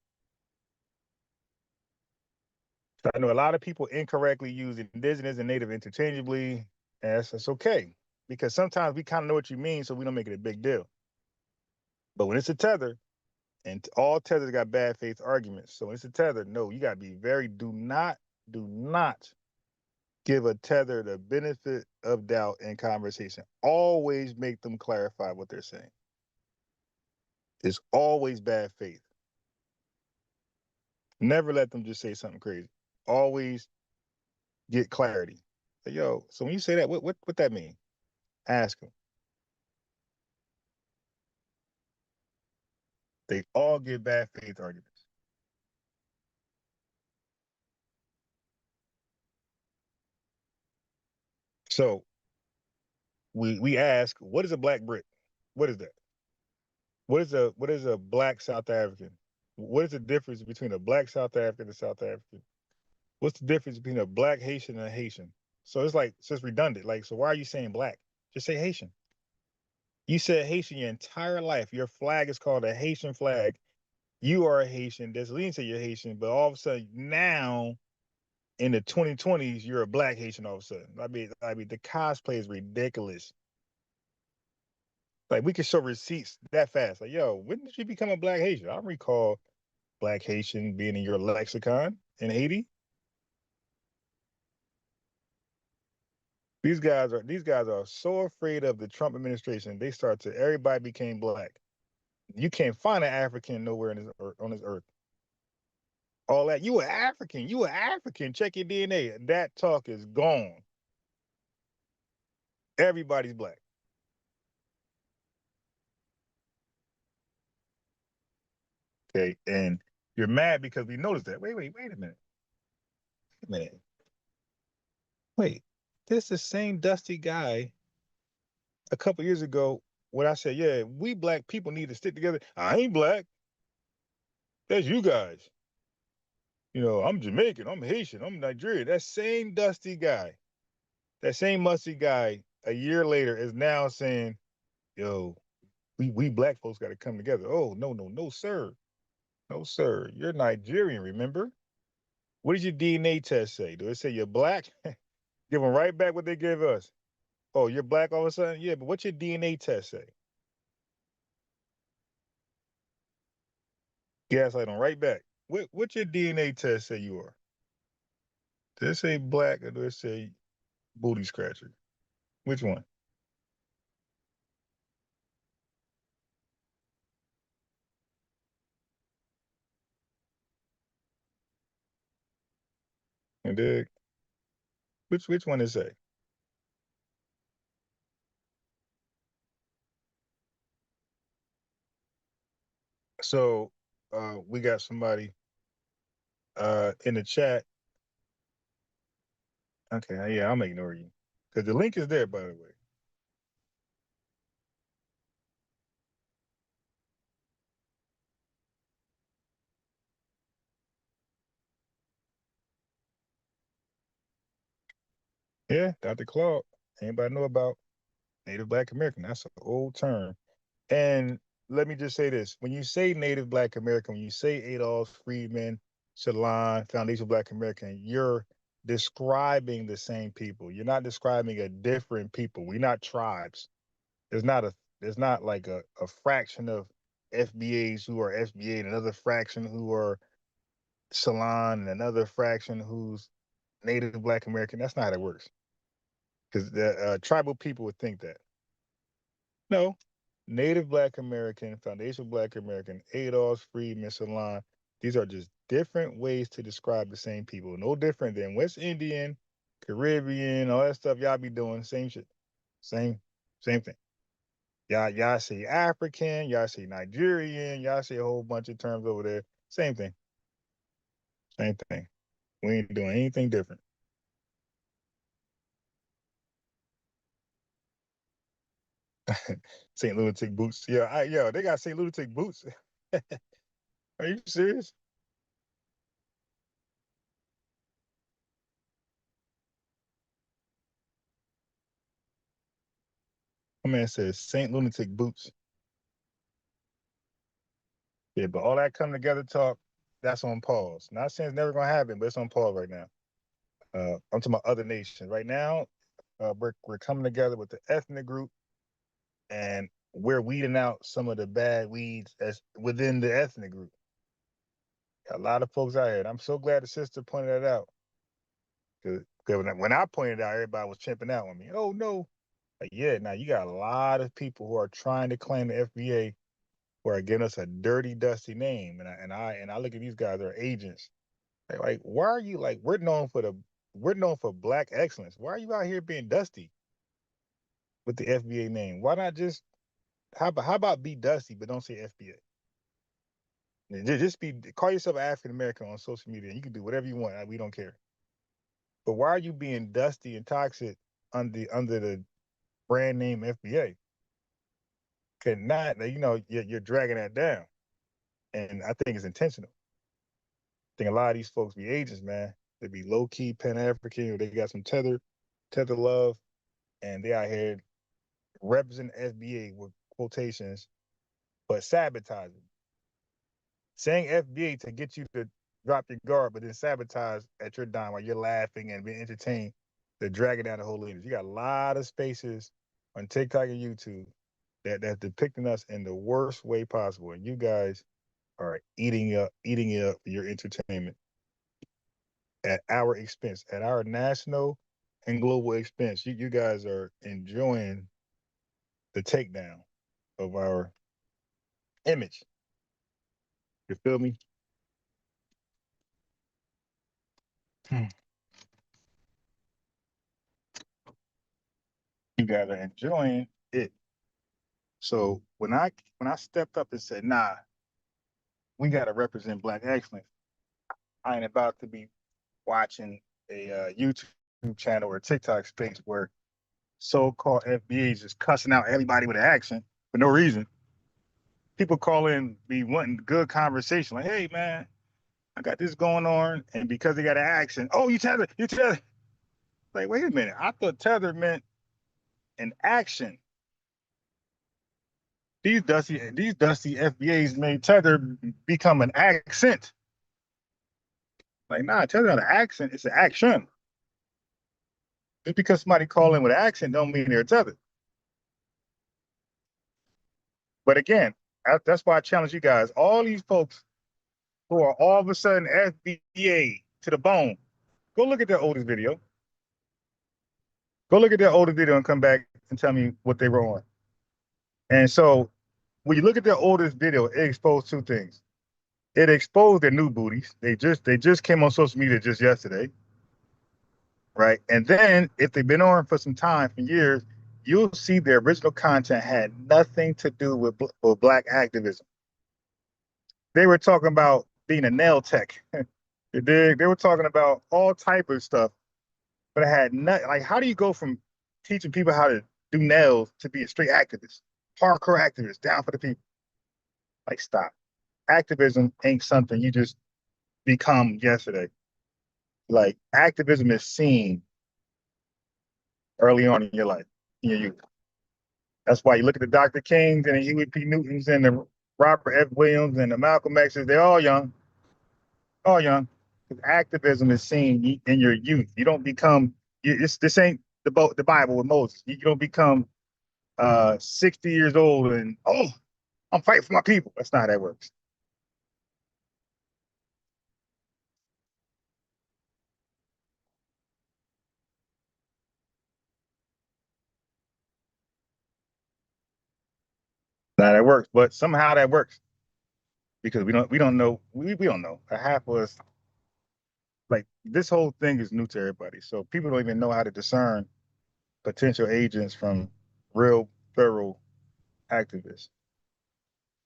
So I know a lot of people incorrectly use indigenous and native interchangeably, and that's okay. Because sometimes we kind of know what you mean, so we don't make it a big deal. But when it's a tether, and all tethers got bad faith arguments. So when it's a tether, no, you gotta be do not give a tether the benefit of doubt in conversation. Always make them clarify what they're saying. It's always bad faith. Never let them just say something crazy. Always get clarity. Like, yo, so when you say that, what that mean? Ask them. They all get bad faith arguments. So we ask, what is a black Brit? What is that? What is a black South African? What is the difference between a black South African and a South African? What's the difference between a black Haitian and a Haitian? So it's just redundant. Like, so why are you saying black? Just say Haitian. You said Haitian your entire life. Your flag is called a Haitian flag. You are a Haitian. Deslean said you're Haitian, but all of a sudden now in the 2020s, you're a black Haitian all of a sudden. I mean, the cosplay is ridiculous. Like we can show receipts that fast. Like, yo, when did you become a black Haitian? I recall black Haitian being in your lexicon in Haiti. These guys are so afraid of the Trump administration. They start to everybody became black. You can't find an African nowhere on this earth. All that you were African, you were African. Check your DNA. That talk is gone. Everybody's black. Okay, and you're mad because we noticed that. Wait a minute. Wait a minute. Wait, this is the same dusty guy a couple years ago when I said, yeah, we black people need to stick together. I ain't black. That's you guys. I'm Jamaican, I'm Haitian, I'm Nigerian. That same dusty guy, that same musty guy, a year later is now saying, yo, we black folks got to come together. Oh, no, no, no, sir. No, sir. You're Nigerian, remember? What does your DNA test say? Do it say you're black? Give them right back what they gave us. Oh, you're black all of a sudden? Yeah, but what's your DNA test say? Gaslight them right back. What's your DNA test say you are? Does it say black or does it say booty scratcher? Which one? And then, which one is it say? So we got somebody in the chat. Okay, yeah, I'm ignore you. Because the link is there, by the way. Yeah, Dr. Claude. Anybody know about Native Black American? That's an old term. And let me just say this. When you say Native Black American, when you say Adolph Freedman, Shalon, Foundation Black American, you're describing the same people. You're not describing a different people. We're not tribes. There's not like a fraction of FBAs who are FBA and another fraction who are Shalon and another fraction who's Native Black American. That's not how it works. Because the tribal people would think that. No, Native Black American, Foundation Black American, Adolph, Freedman, Salon. These are just different ways to describe the same people. No different than West Indian, Caribbean, all that stuff y'all be doing. Same shit. Same thing. Y'all say African, y'all say Nigerian, y'all say a whole bunch of terms over there. Same thing. Same thing. We ain't doing anything different. St. Lunatic boots. Yeah, they got St. Lunatic boots. Are you serious? My man says St. Lunatic boots. Yeah, but all that come together talk, that's on pause. Not saying it's never gonna happen, but it's on pause right now. I'm talking about other nations. Right now, we're coming together with the ethnic group and we're weeding out some of the bad weeds as within the ethnic group. A lot of folks out here. And I'm so glad the sister pointed that out. Because when I pointed out, everybody was chimping out on me. Oh no. Like, yeah, now you got a lot of people who are trying to claim the FBA who are giving us a dirty, dusty name. And I look at these guys, they're agents. They're like, why are you like, we're known for black excellence. Why are you out here being dusty with the FBA name? Why not just how about be dusty but don't say FBA? Just call yourself African American on social media. You can do whatever you want. We don't care. But why are you being dusty and toxic under the brand name FBA? Cannot, you're dragging that down, and I think it's intentional. I think a lot of these folks be agents, man. They be low key Pan-African, or they got some tether love, and they out here representing FBA with quotations, but sabotaging. Saying FBA to get you to drop your guard, but then sabotage at your dime while you're laughing and being entertained. They're dragging down the whole lineage. You got a lot of spaces on TikTok and YouTube that's depicting us in the worst way possible, and you guys are eating it up for your entertainment at our expense, at our national and global expense. You guys are enjoying the takedown of our image. You feel me? You guys are enjoying it. So when I stepped up and said, nah, we gotta represent black excellence, I ain't about to be watching a YouTube channel or TikTok space where so-called FBAs just cussing out everybody with an accent for no reason. People call in, be wanting good conversation, like, hey man, I got this going on, and because they got an accent, oh, you tether. Like, wait a minute, I thought tether meant an action. These dusty FBAs made tether become an accent. Like, nah, tether not an accent, it's an action. Just because somebody call in with an accent don't mean they're tethered. But again, that's why I challenge you guys, all these folks who are all of a sudden FBA to the bone, go look at their oldest video. Go look at their oldest video and come back and tell me what they were on. And so when you look at their oldest video, it exposed two things. It exposed their new booties. They just came on social media just yesterday, right? And then if they've been on for some time, for years, you'll see their original content had nothing to do with black activism. They were talking about being a nail tech. They were talking about all type of stuff, but it had nothing. Like, how do you go from teaching people how to do nails to be a straight activist, hardcore activist, down for the people? Like, stop. Activism ain't something you just become yesterday. Like, activism is seen early on in your life, in your youth. That's why you look at the Dr. Kings and the Huey P. Newtons and the Robert F. Williams and the Malcolm X's, they're all young. All young. Because activism is seen in your youth. You don't become, this ain't the Bible with Moses. You don't become 60 years old and, oh, I'm fighting for my people. That's not how that works. Not how that works, but somehow that works. Because we don't know. We don't know. A half of us, like, this whole thing is new to everybody. So people don't even know how to discern potential agents from real thorough activists.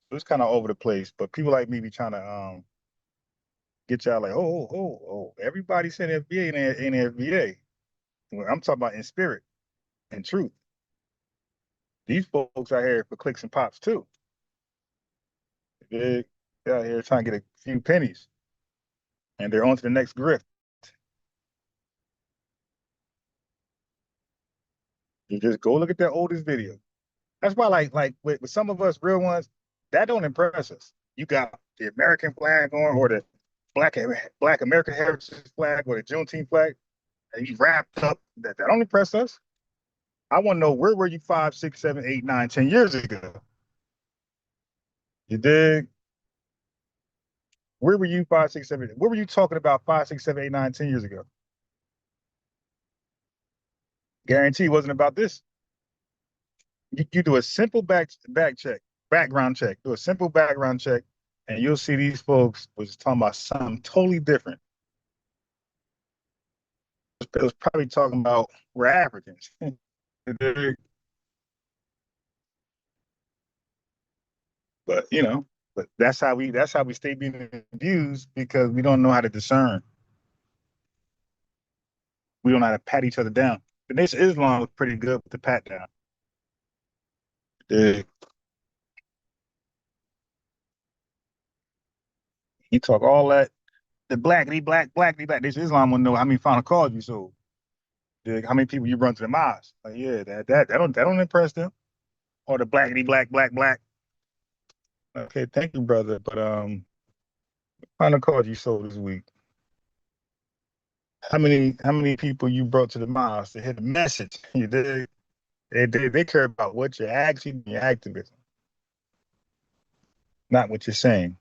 So it's kind of over the place. But people like me be trying to get y'all like, oh, everybody said FBA ain't FBA. Well, I'm talking about in spirit and truth. These folks out here for clicks and pops too. They're out here trying to get a few pennies, and they're on to the next grift. You just go look at their oldest video. That's why, like with some of us real ones, that don't impress us. You got the American flag on, or the Black American Heritage flag, or the Juneteenth flag, and you wrapped up. That don't impress us. I want to know, where were you 5, 6, 7, 8, 9, 10 years ago? You dig? Where were you 5, 6, 7? What were you talking about 5, 6, 7, 8, 9, 10 years ago? Guarantee it wasn't about this. You do a simple back check. background check. Do a simple background check, and you'll see these folks was talking about something totally different. It was probably talking about we're Africans. But you know, but that's how we stay being abused because we don't know how to discern. We don't know how to pat each other down. The Nation of Islam was pretty good with the pat down. He talk all that the blackity black. Nation of Islam wouldn't know how many final calls you sold. How many people you run to the mosque? Like, yeah, that don't impress them. Or the blackity black. Okay, thank you, brother. But final calls you sold this week. How many people you brought to the mosque to hit the message? You did. They care about what you're actually your activism, not what you're saying.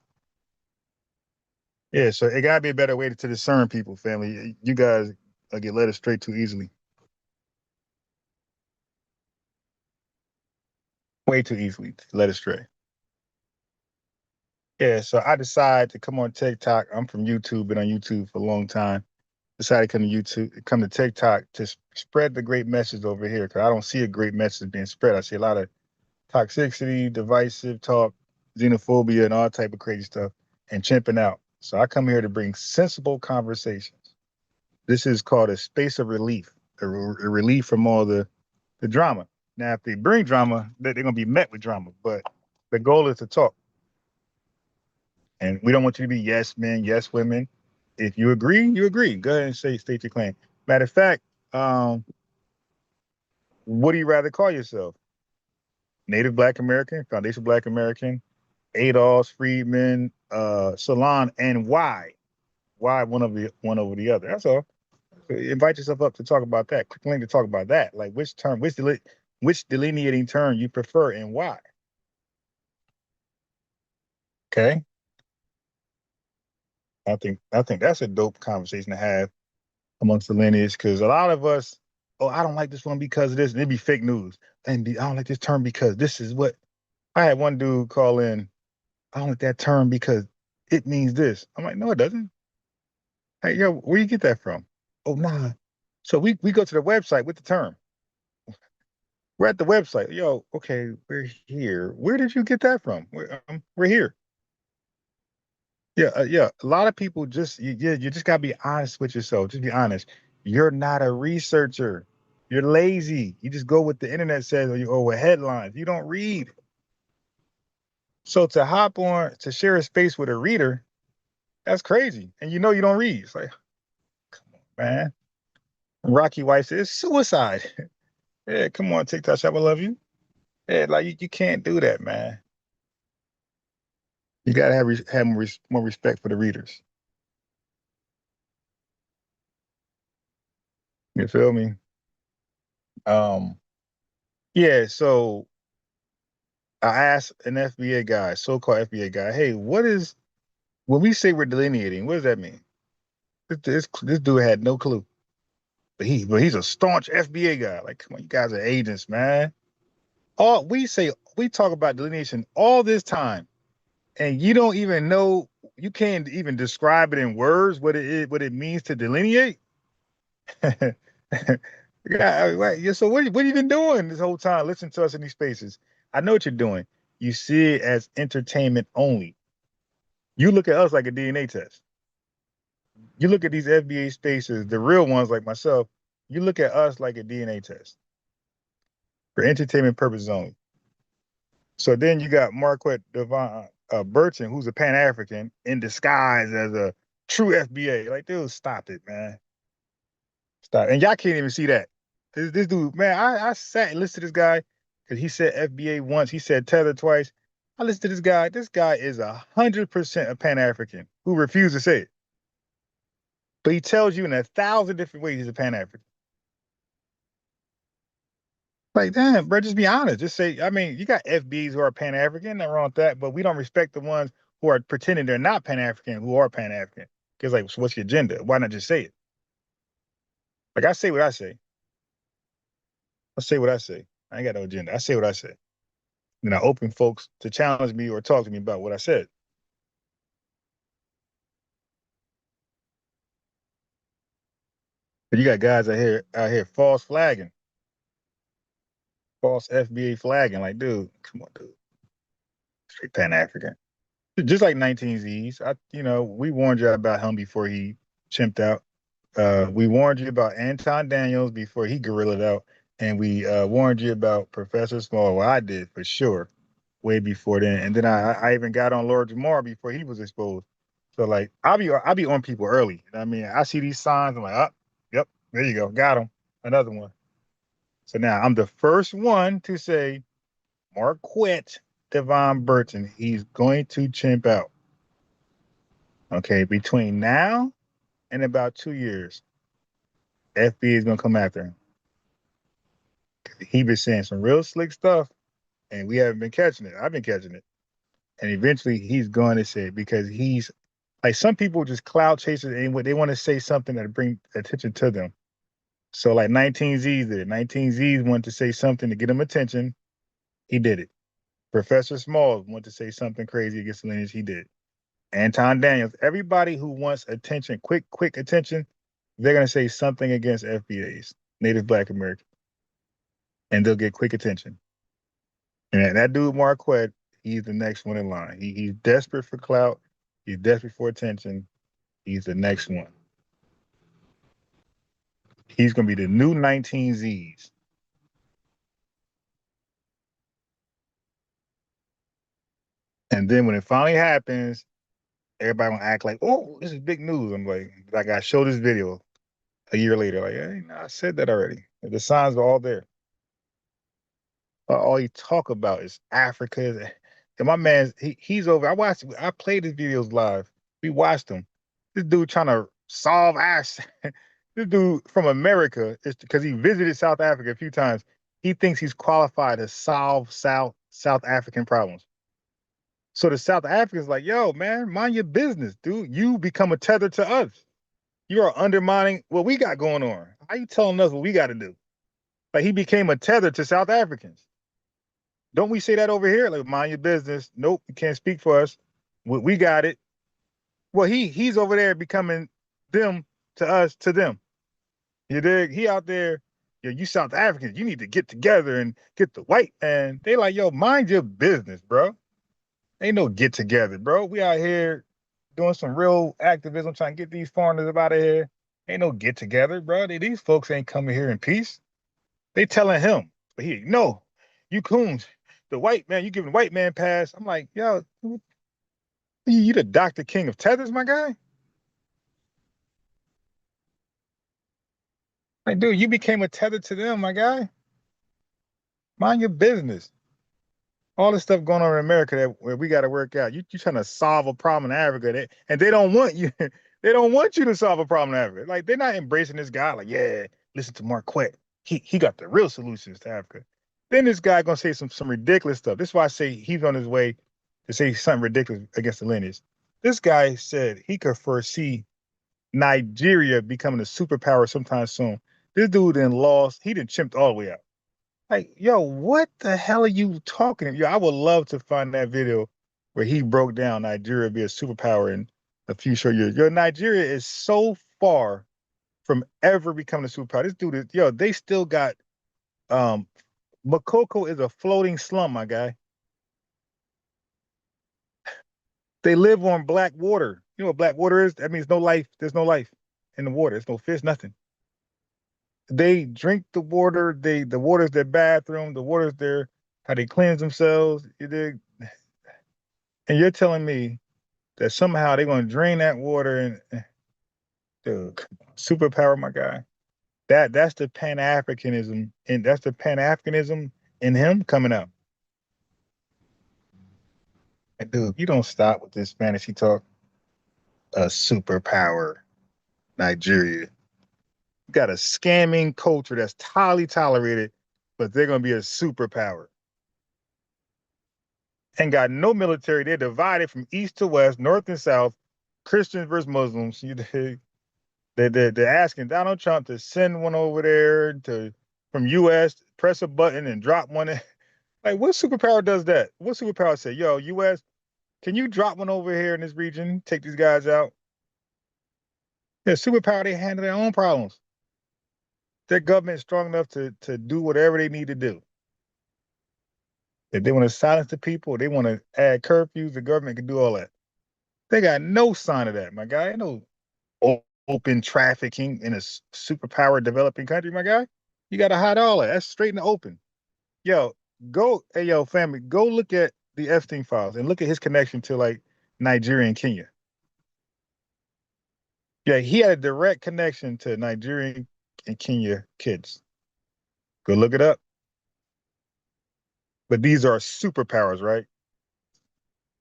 Yeah, so it gotta be a better way to discern people, family. You guys get led astray too easily. Way too easily led astray. Yeah, so I decided to come on TikTok. I'm from YouTube, been on YouTube for a long time. Decided to come to TikTok to spread the great message over here because I don't see a great message being spread. I see a lot of toxicity, divisive talk, xenophobia, and all type of crazy stuff, and chimping out. So I come here to bring sensible conversations. This is called a space of relief, a relief from all the drama. Now, if they bring drama, they're going to be met with drama, but the goal is to talk. And we don't want you to be yes men, yes women. If you agree, you agree. Go ahead and state your claim. Matter of fact, what do you rather call yourself? Native Black American, Foundation Black American, ADOS, Freedman, Salon, and why? Why one over the other? That's all. Invite yourself up to talk about that. Click link to talk about that. Like which delineating term you prefer and why? Okay. I think that's a dope conversation to have amongst the lineage because a lot of us, oh, I don't like this one because of this, and it'd be fake news. And I don't like this term because this is what I had one dude call in. I don't like that term because it means this. I'm like, no, it doesn't. Hey, yo, where you get that from? Oh, nah. So we go to the website with the term. We're at the website. Yo, okay, we're here. Where did you get that from? We're here. Yeah. A lot of people you just gotta be honest with yourself. Just be honest. You're not a researcher. You're lazy. You just go with the internet says or with headlines. You don't read. So to hop on to share a space with a reader, that's crazy. And you don't read. It's like, come on, man. Rocky White says it's suicide. Yeah, come on, TikTok shop, I love you. Yeah, like you can't do that, man. You gotta have more respect for the readers. You feel me? Um, yeah, so I asked an FBA guy, so-called FBA guy, hey, when we say we're delineating, what does that mean? This dude had no clue. But he's a staunch FBA guy. Like, come on, you guys are agents, man. We talk about delineation all this time, and you don't even know, you can't even describe it in words what it is, what it means to delineate. Yeah, so what have you been doing this whole time? Listen to us in these spaces. I know what you're doing. You see it as entertainment only. You look at us like a DNA test. You look at these FBA spaces, the real ones like myself, you look at us like a DNA test for entertainment purposes only. So then you got Marquette Devon Burton, who's a Pan-African in disguise as a true FBA. Like, dude, stop it, man. Stop. And y'all can't even see that. This dude, man, I sat and listened to this guy because he said FBA once, he said tether twice. I listened to this guy. This guy is 100% a Pan-African who refused to say it. But he tells you in 1,000 different ways he's a Pan-African. Like, damn, bro, just be honest. Just say, I mean, you got FBs who are Pan-African, nothing wrong with that, but we don't respect the ones who are pretending they're not Pan-African who are Pan-African. Because, like, so what's your agenda? Why not just say it? Like, I say what I say. I say what I say. I ain't got no agenda. I say what I say. Then I open folks to challenge me or talk to me about what I said. But you got guys out here false flagging, false FBA flagging. Like, dude, come on, dude, straight Pan-African. Just like 19Z's, we warned you about him before he chimped out. We warned you about Anton Daniels before he guerrillaed out, and we warned you about Professor Small. Well, I did for sure, way before then. And then I even got on Lord Jamar before he was exposed. So like, I'll be on people early. You know what I mean, I see these signs, I'm like, oh, yep, there you go, got him, another one. So now I'm the first one to say, Marquette Devon Burton, he's going to chimp out. Okay, between now and about 2 years, FBA is gonna come after him. He been saying some real slick stuff, and we haven't been catching it. I've been catching it, and eventually he's going to say it because he's like, some people just cloud chasers and they want to say something that bring attention to them. So like 19Z's did. 19Z's wanted to say something to get him attention. He did it. Professor Smalls wanted to say something crazy against the lineage. He did. Anton Daniels, everybody who wants attention, quick attention, they're going to say something against FBAs, Native Black Americans, and they'll get quick attention. And that dude, Marquette, he's the next one in line. He's desperate for clout. He's desperate for attention. He's the next one. He's going to be the new 19Z's. And then when it finally happens, everybody gonna act like, oh, this is big news. I'm like I showed this video a year later. Like, hey, no, I said that already. The signs are all there. All he talk about is Africa. And my man, he's over. I played his videos live. We watched them. This dude trying to solve ass. This dude from America is because he visited South Africa a few times. He thinks he's qualified to solve South African problems. So the South Africans like, yo, man, mind your business, dude. You become a tether to us. You are undermining what we got going on. How you telling us what we got to do? Like, he became a tether to South Africans. Don't we say that over here? Like, mind your business. Nope, you can't speak for us. We got it. Well, he's over there becoming them to us to them. You dig? He out there, yo, you South Africans, you need to get together and get the white man. They like, yo, mind your business, bro. Ain't no get together, bro. We out here doing some real activism, trying to get these foreigners up out of here. Ain't no get together, bro. These folks ain't coming here in peace. They telling him, but no, you coons, the white man, you giving the white man pass. I'm like, yo, you the Dr. King of tethers, my guy? Like, dude, you became a tether to them, my guy. Mind your business. All this stuff going on in America where we got to work out. You trying to solve a problem in Africa, and they don't want you. They don't want you to solve a problem in Africa. Like, they're not embracing this guy. Like, yeah, listen to Marquette. He got the real solutions to Africa. Then this guy gonna say some ridiculous stuff. This is why I say he's on his way to say something ridiculous against the lineage. This guy said he could foresee Nigeria becoming a superpower sometime soon. This dude then lost. He done chimped all the way out. Like, yo, what the hell are you talking about? Yo, I would love to find that video where he broke down Nigeria be a superpower in a few short years. Yo, Nigeria is so far from ever becoming a superpower. This dude is, yo, they still got, Makoko is a floating slum, my guy. They live on black water. You know what black water is? That means no life. There's no life in the water. There's no fish, nothing. They drink the water. The water's their bathroom. The water's their how they cleanse themselves. And you're telling me that somehow they're going to drain that water and, dude, superpower, my guy. That's the Pan-Africanism, and that's the Pan-Africanism in him coming out. And dude, you don't stop with this fantasy talk. A superpower, Nigeria. You got a scamming culture that's highly tolerated, but they're going to be a superpower. And got no military. They're divided from east to west, north and south, Christians versus Muslims. They're asking Donald Trump to send one over there from U.S., press a button and drop one. Like, what superpower does that? What superpower say, yo, U.S., can you drop one over here in this region, take these guys out? Yeah, superpower, they handle their own problems. Their government is strong enough to do whatever they need to do. If they want to silence the people, they want to add curfews, the government can do all that. They got no sign of that, my guy. No open trafficking in a superpower developing country, my guy. You got to hide all that. That's straight in the open. Yo, hey, yo, family, go look at the Epstein files and look at his connection to like Nigeria and Kenya. Yeah, he had a direct connection to Nigerian and Kenya kids. Go look it up. But these are superpowers, right?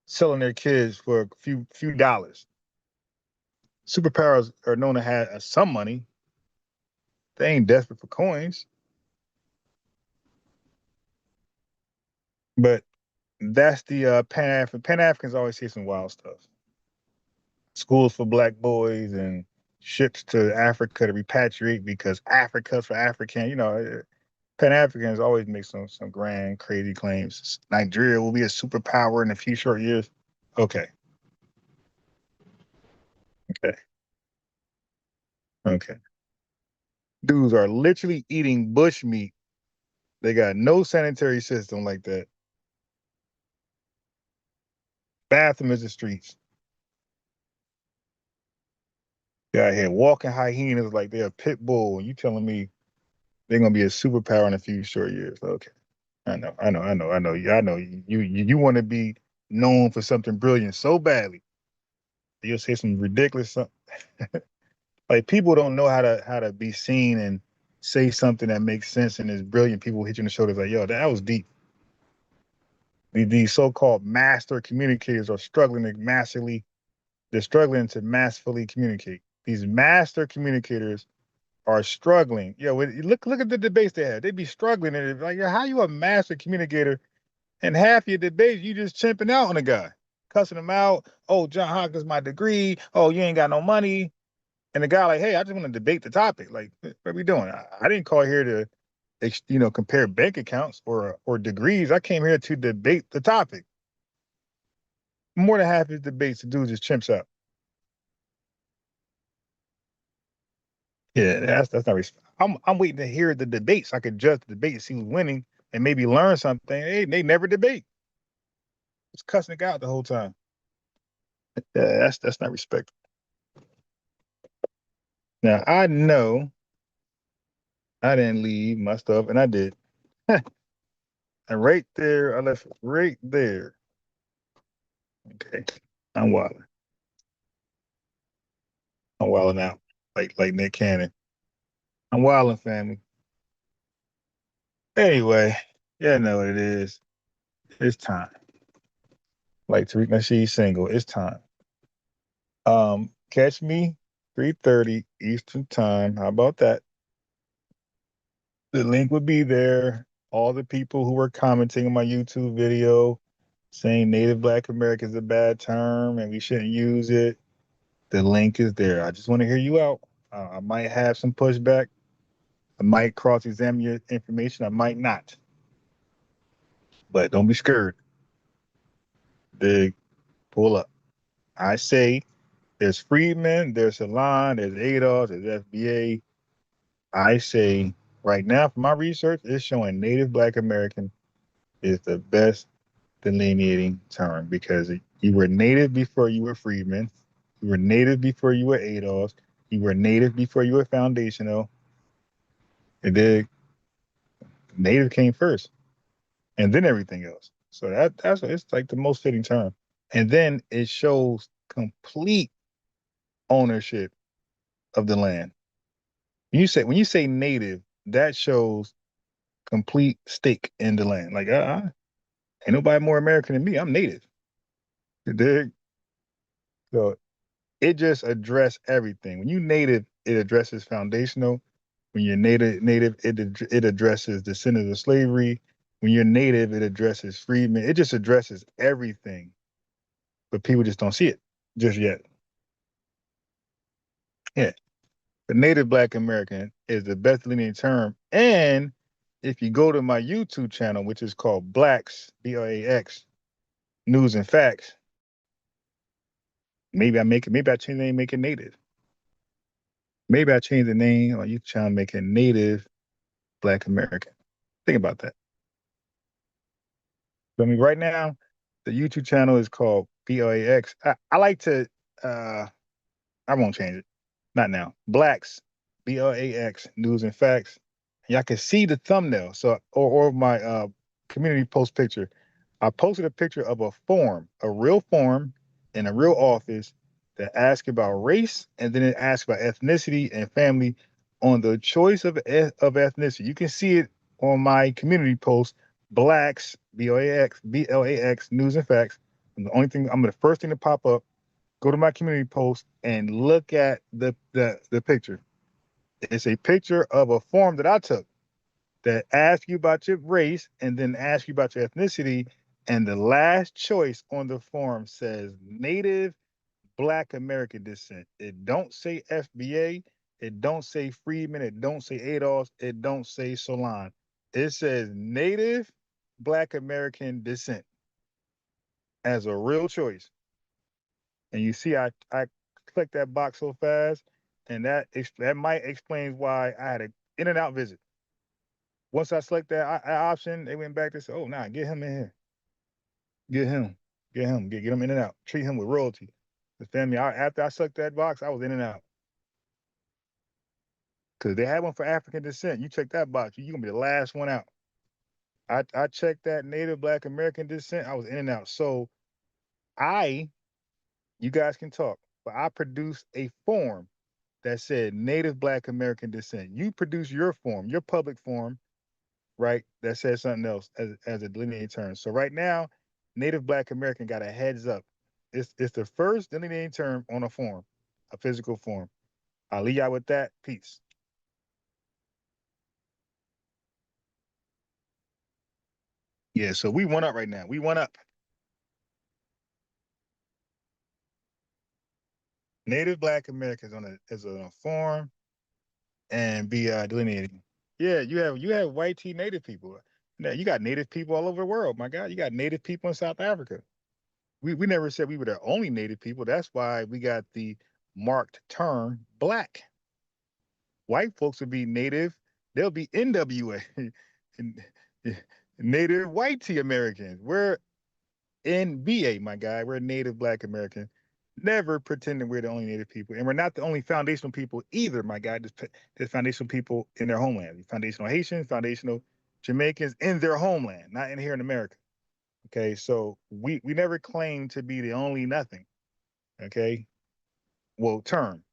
Selling their kids for a few dollars. Superpowers are known to have some money. They ain't desperate for coins. But that's the Pan-African. Pan-Africans always say some wild stuff. Schools for black boys and ships to Africa to repatriate because Africa's for African. You know, Pan-Africans always make some grand, crazy claims. Nigeria will be a superpower in a few short years. Okay. Okay. Okay. Dudes are literally eating bush meat. They got no sanitary system like that. Bathroom is the streets. Got here walking hyenas like they're a pit bull, and you telling me they're gonna be a superpower in a few short years? Okay, I know. You want to be known for something brilliant so badly. You'll say some ridiculous something. Like people don't know how to be seen and say something that makes sense and is brilliant. People hit you in the shoulders like, yo, that was deep. These so-called master communicators are struggling to massively. They're struggling to masterfully communicate. These master communicators are struggling. Yeah, look at the debates they had. They'd be struggling, and it's like, yeah, how you a master communicator, and half your debates you just chimping out on a guy, cussing him out. Oh, John Hopkins, my degree. Oh, you ain't got no money. And the guy like, hey, I just want to debate the topic. Like, what are we doing? I didn't call here to, compare bank accounts or degrees. I came here to debate the topic. More than half his debates, the dude just chimps out. Yeah, that's not respect. I'm waiting to hear the debates. I could judge the debate, see who's winning, and maybe learn something. Hey, they never debate. It's cussing the guy out the whole time. Yeah, that's not respect. Now I know I didn't leave my stuff, and I did. And right there, I left it right there. Okay, I'm wilding. I'm wilding out like Nick Cannon. I'm wilding, family. Anyway, yeah, know what it is. It's time. Like Tariq Nasheed single. It's time. Catch me 3:30 Eastern time. How about that? The link would be there. All the people who were commenting on my YouTube video saying Native Black American is a bad term and we shouldn't use it. The link is there. I just want to hear you out. I might have some pushback. I might cross-examine your information. I might not. But don't be scared. Dig, pull up. I say there's Friedman, there's Salon, there's ADOS, there's FBA. I say right now, from my research, it's showing Native Black American is the best delineating term because you were Native before you were Freedmen. You were Native before you were ADOS. You were Native before you were foundational. And then Native came first, and then everything else. So that's it's like the most fitting term. And then it shows complete ownership of the land. When you say Native, that shows complete stake in the land. Like ain't nobody more American than me. I'm Native. You dig? So it just address everything. When you Native, it addresses foundational. When you're Native, it addresses descendants of slavery. When you're Native, it addresses freedmen. It just addresses everything, but people just don't see it just yet. Yeah, the Native Black American is the best delineating term, and if you go to my YouTube channel, which is called Blacks, BLAX, News and Facts, maybe I change the name, make it Native. Maybe I change the name on YouTube channel, make it Native Black American. Think about that. But I mean, right now, the YouTube channel is called BLAX. I like to, I won't change it. Not now. Blacks, BLAX, News and Facts. Y'all can see the thumbnail. So, or my community post picture. I posted a picture of a form, a real form in a real office that asks about race, and then it asks about ethnicity and family on the choice of ethnicity. You can see it on my community post, Blacks, BLAX, News and Facts. And the only thing, I'm the first thing to pop up. Go to my community post and look at the picture. It's a picture of a form that I took that asks you about your race and then asks you about your ethnicity. And the last choice on the form says Native Black American descent. It don't say FBA. It don't say Freedman. It don't say Adolf. It don't say Solon. It says Native Black American descent as a real choice. And you see, I clicked that box so fast, and that might explain why I had an in and out visit. Once I select that option, they went back to say, "Oh, nah, get him in here, get him, get him in and out, treat him with royalty." The family, after I select that box, I was in and out because they had one for African descent. You check that box, you're gonna be the last one out. I checked that Native Black American descent. I was in and out. So you guys can talk, but I produced a form that said Native Black American descent. You produce your form, your public form, right? That says something else as a delineating term. So right now, Native Black American got a heads up. It's the first delineating term on a form, a physical form. I'll leave y'all with that. Peace. Yeah, so we went up right now. We went up. Native Black Americans is on a form and be delineating. Yeah, you have white T Native people. Now you got Native people all over the world, my God. You got Native people in South Africa. We never said we were the only Native people. That's why we got the marked term Black. White folks would be Native. They'll be NWA, Native White T Americans. We're NBA, my guy. We're Native Black American. Never pretending we're the only Native people, and we're not the only foundational people either, my guy. There's foundational people in their homeland. Foundational Haitians, foundational Jamaicans in their homeland, not in here in America. Okay, so we never claim to be the only nothing. Okay, well, term.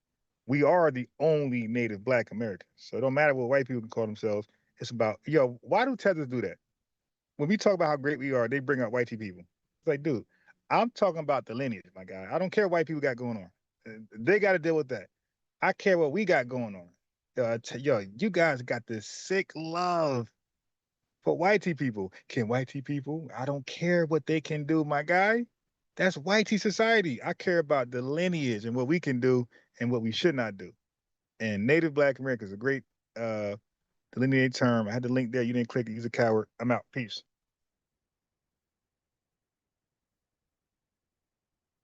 We are the only Native Black Americans. So it don't matter what white people can call themselves. It's about, why do tethers do that? When we talk about how great we are, they bring out white people. It's like, dude, I'm talking about the lineage, my guy. I don't care what white people got going on. They got to deal with that. I care what we got going on. You guys got this sick love for white people. Can white people? I don't care what they can do, my guy. That's white society. I care about the lineage and what we can do and what we should not do. And Native Black America is a great delineating term. I had the link there. You didn't click it. Use a coward. I'm out. Peace.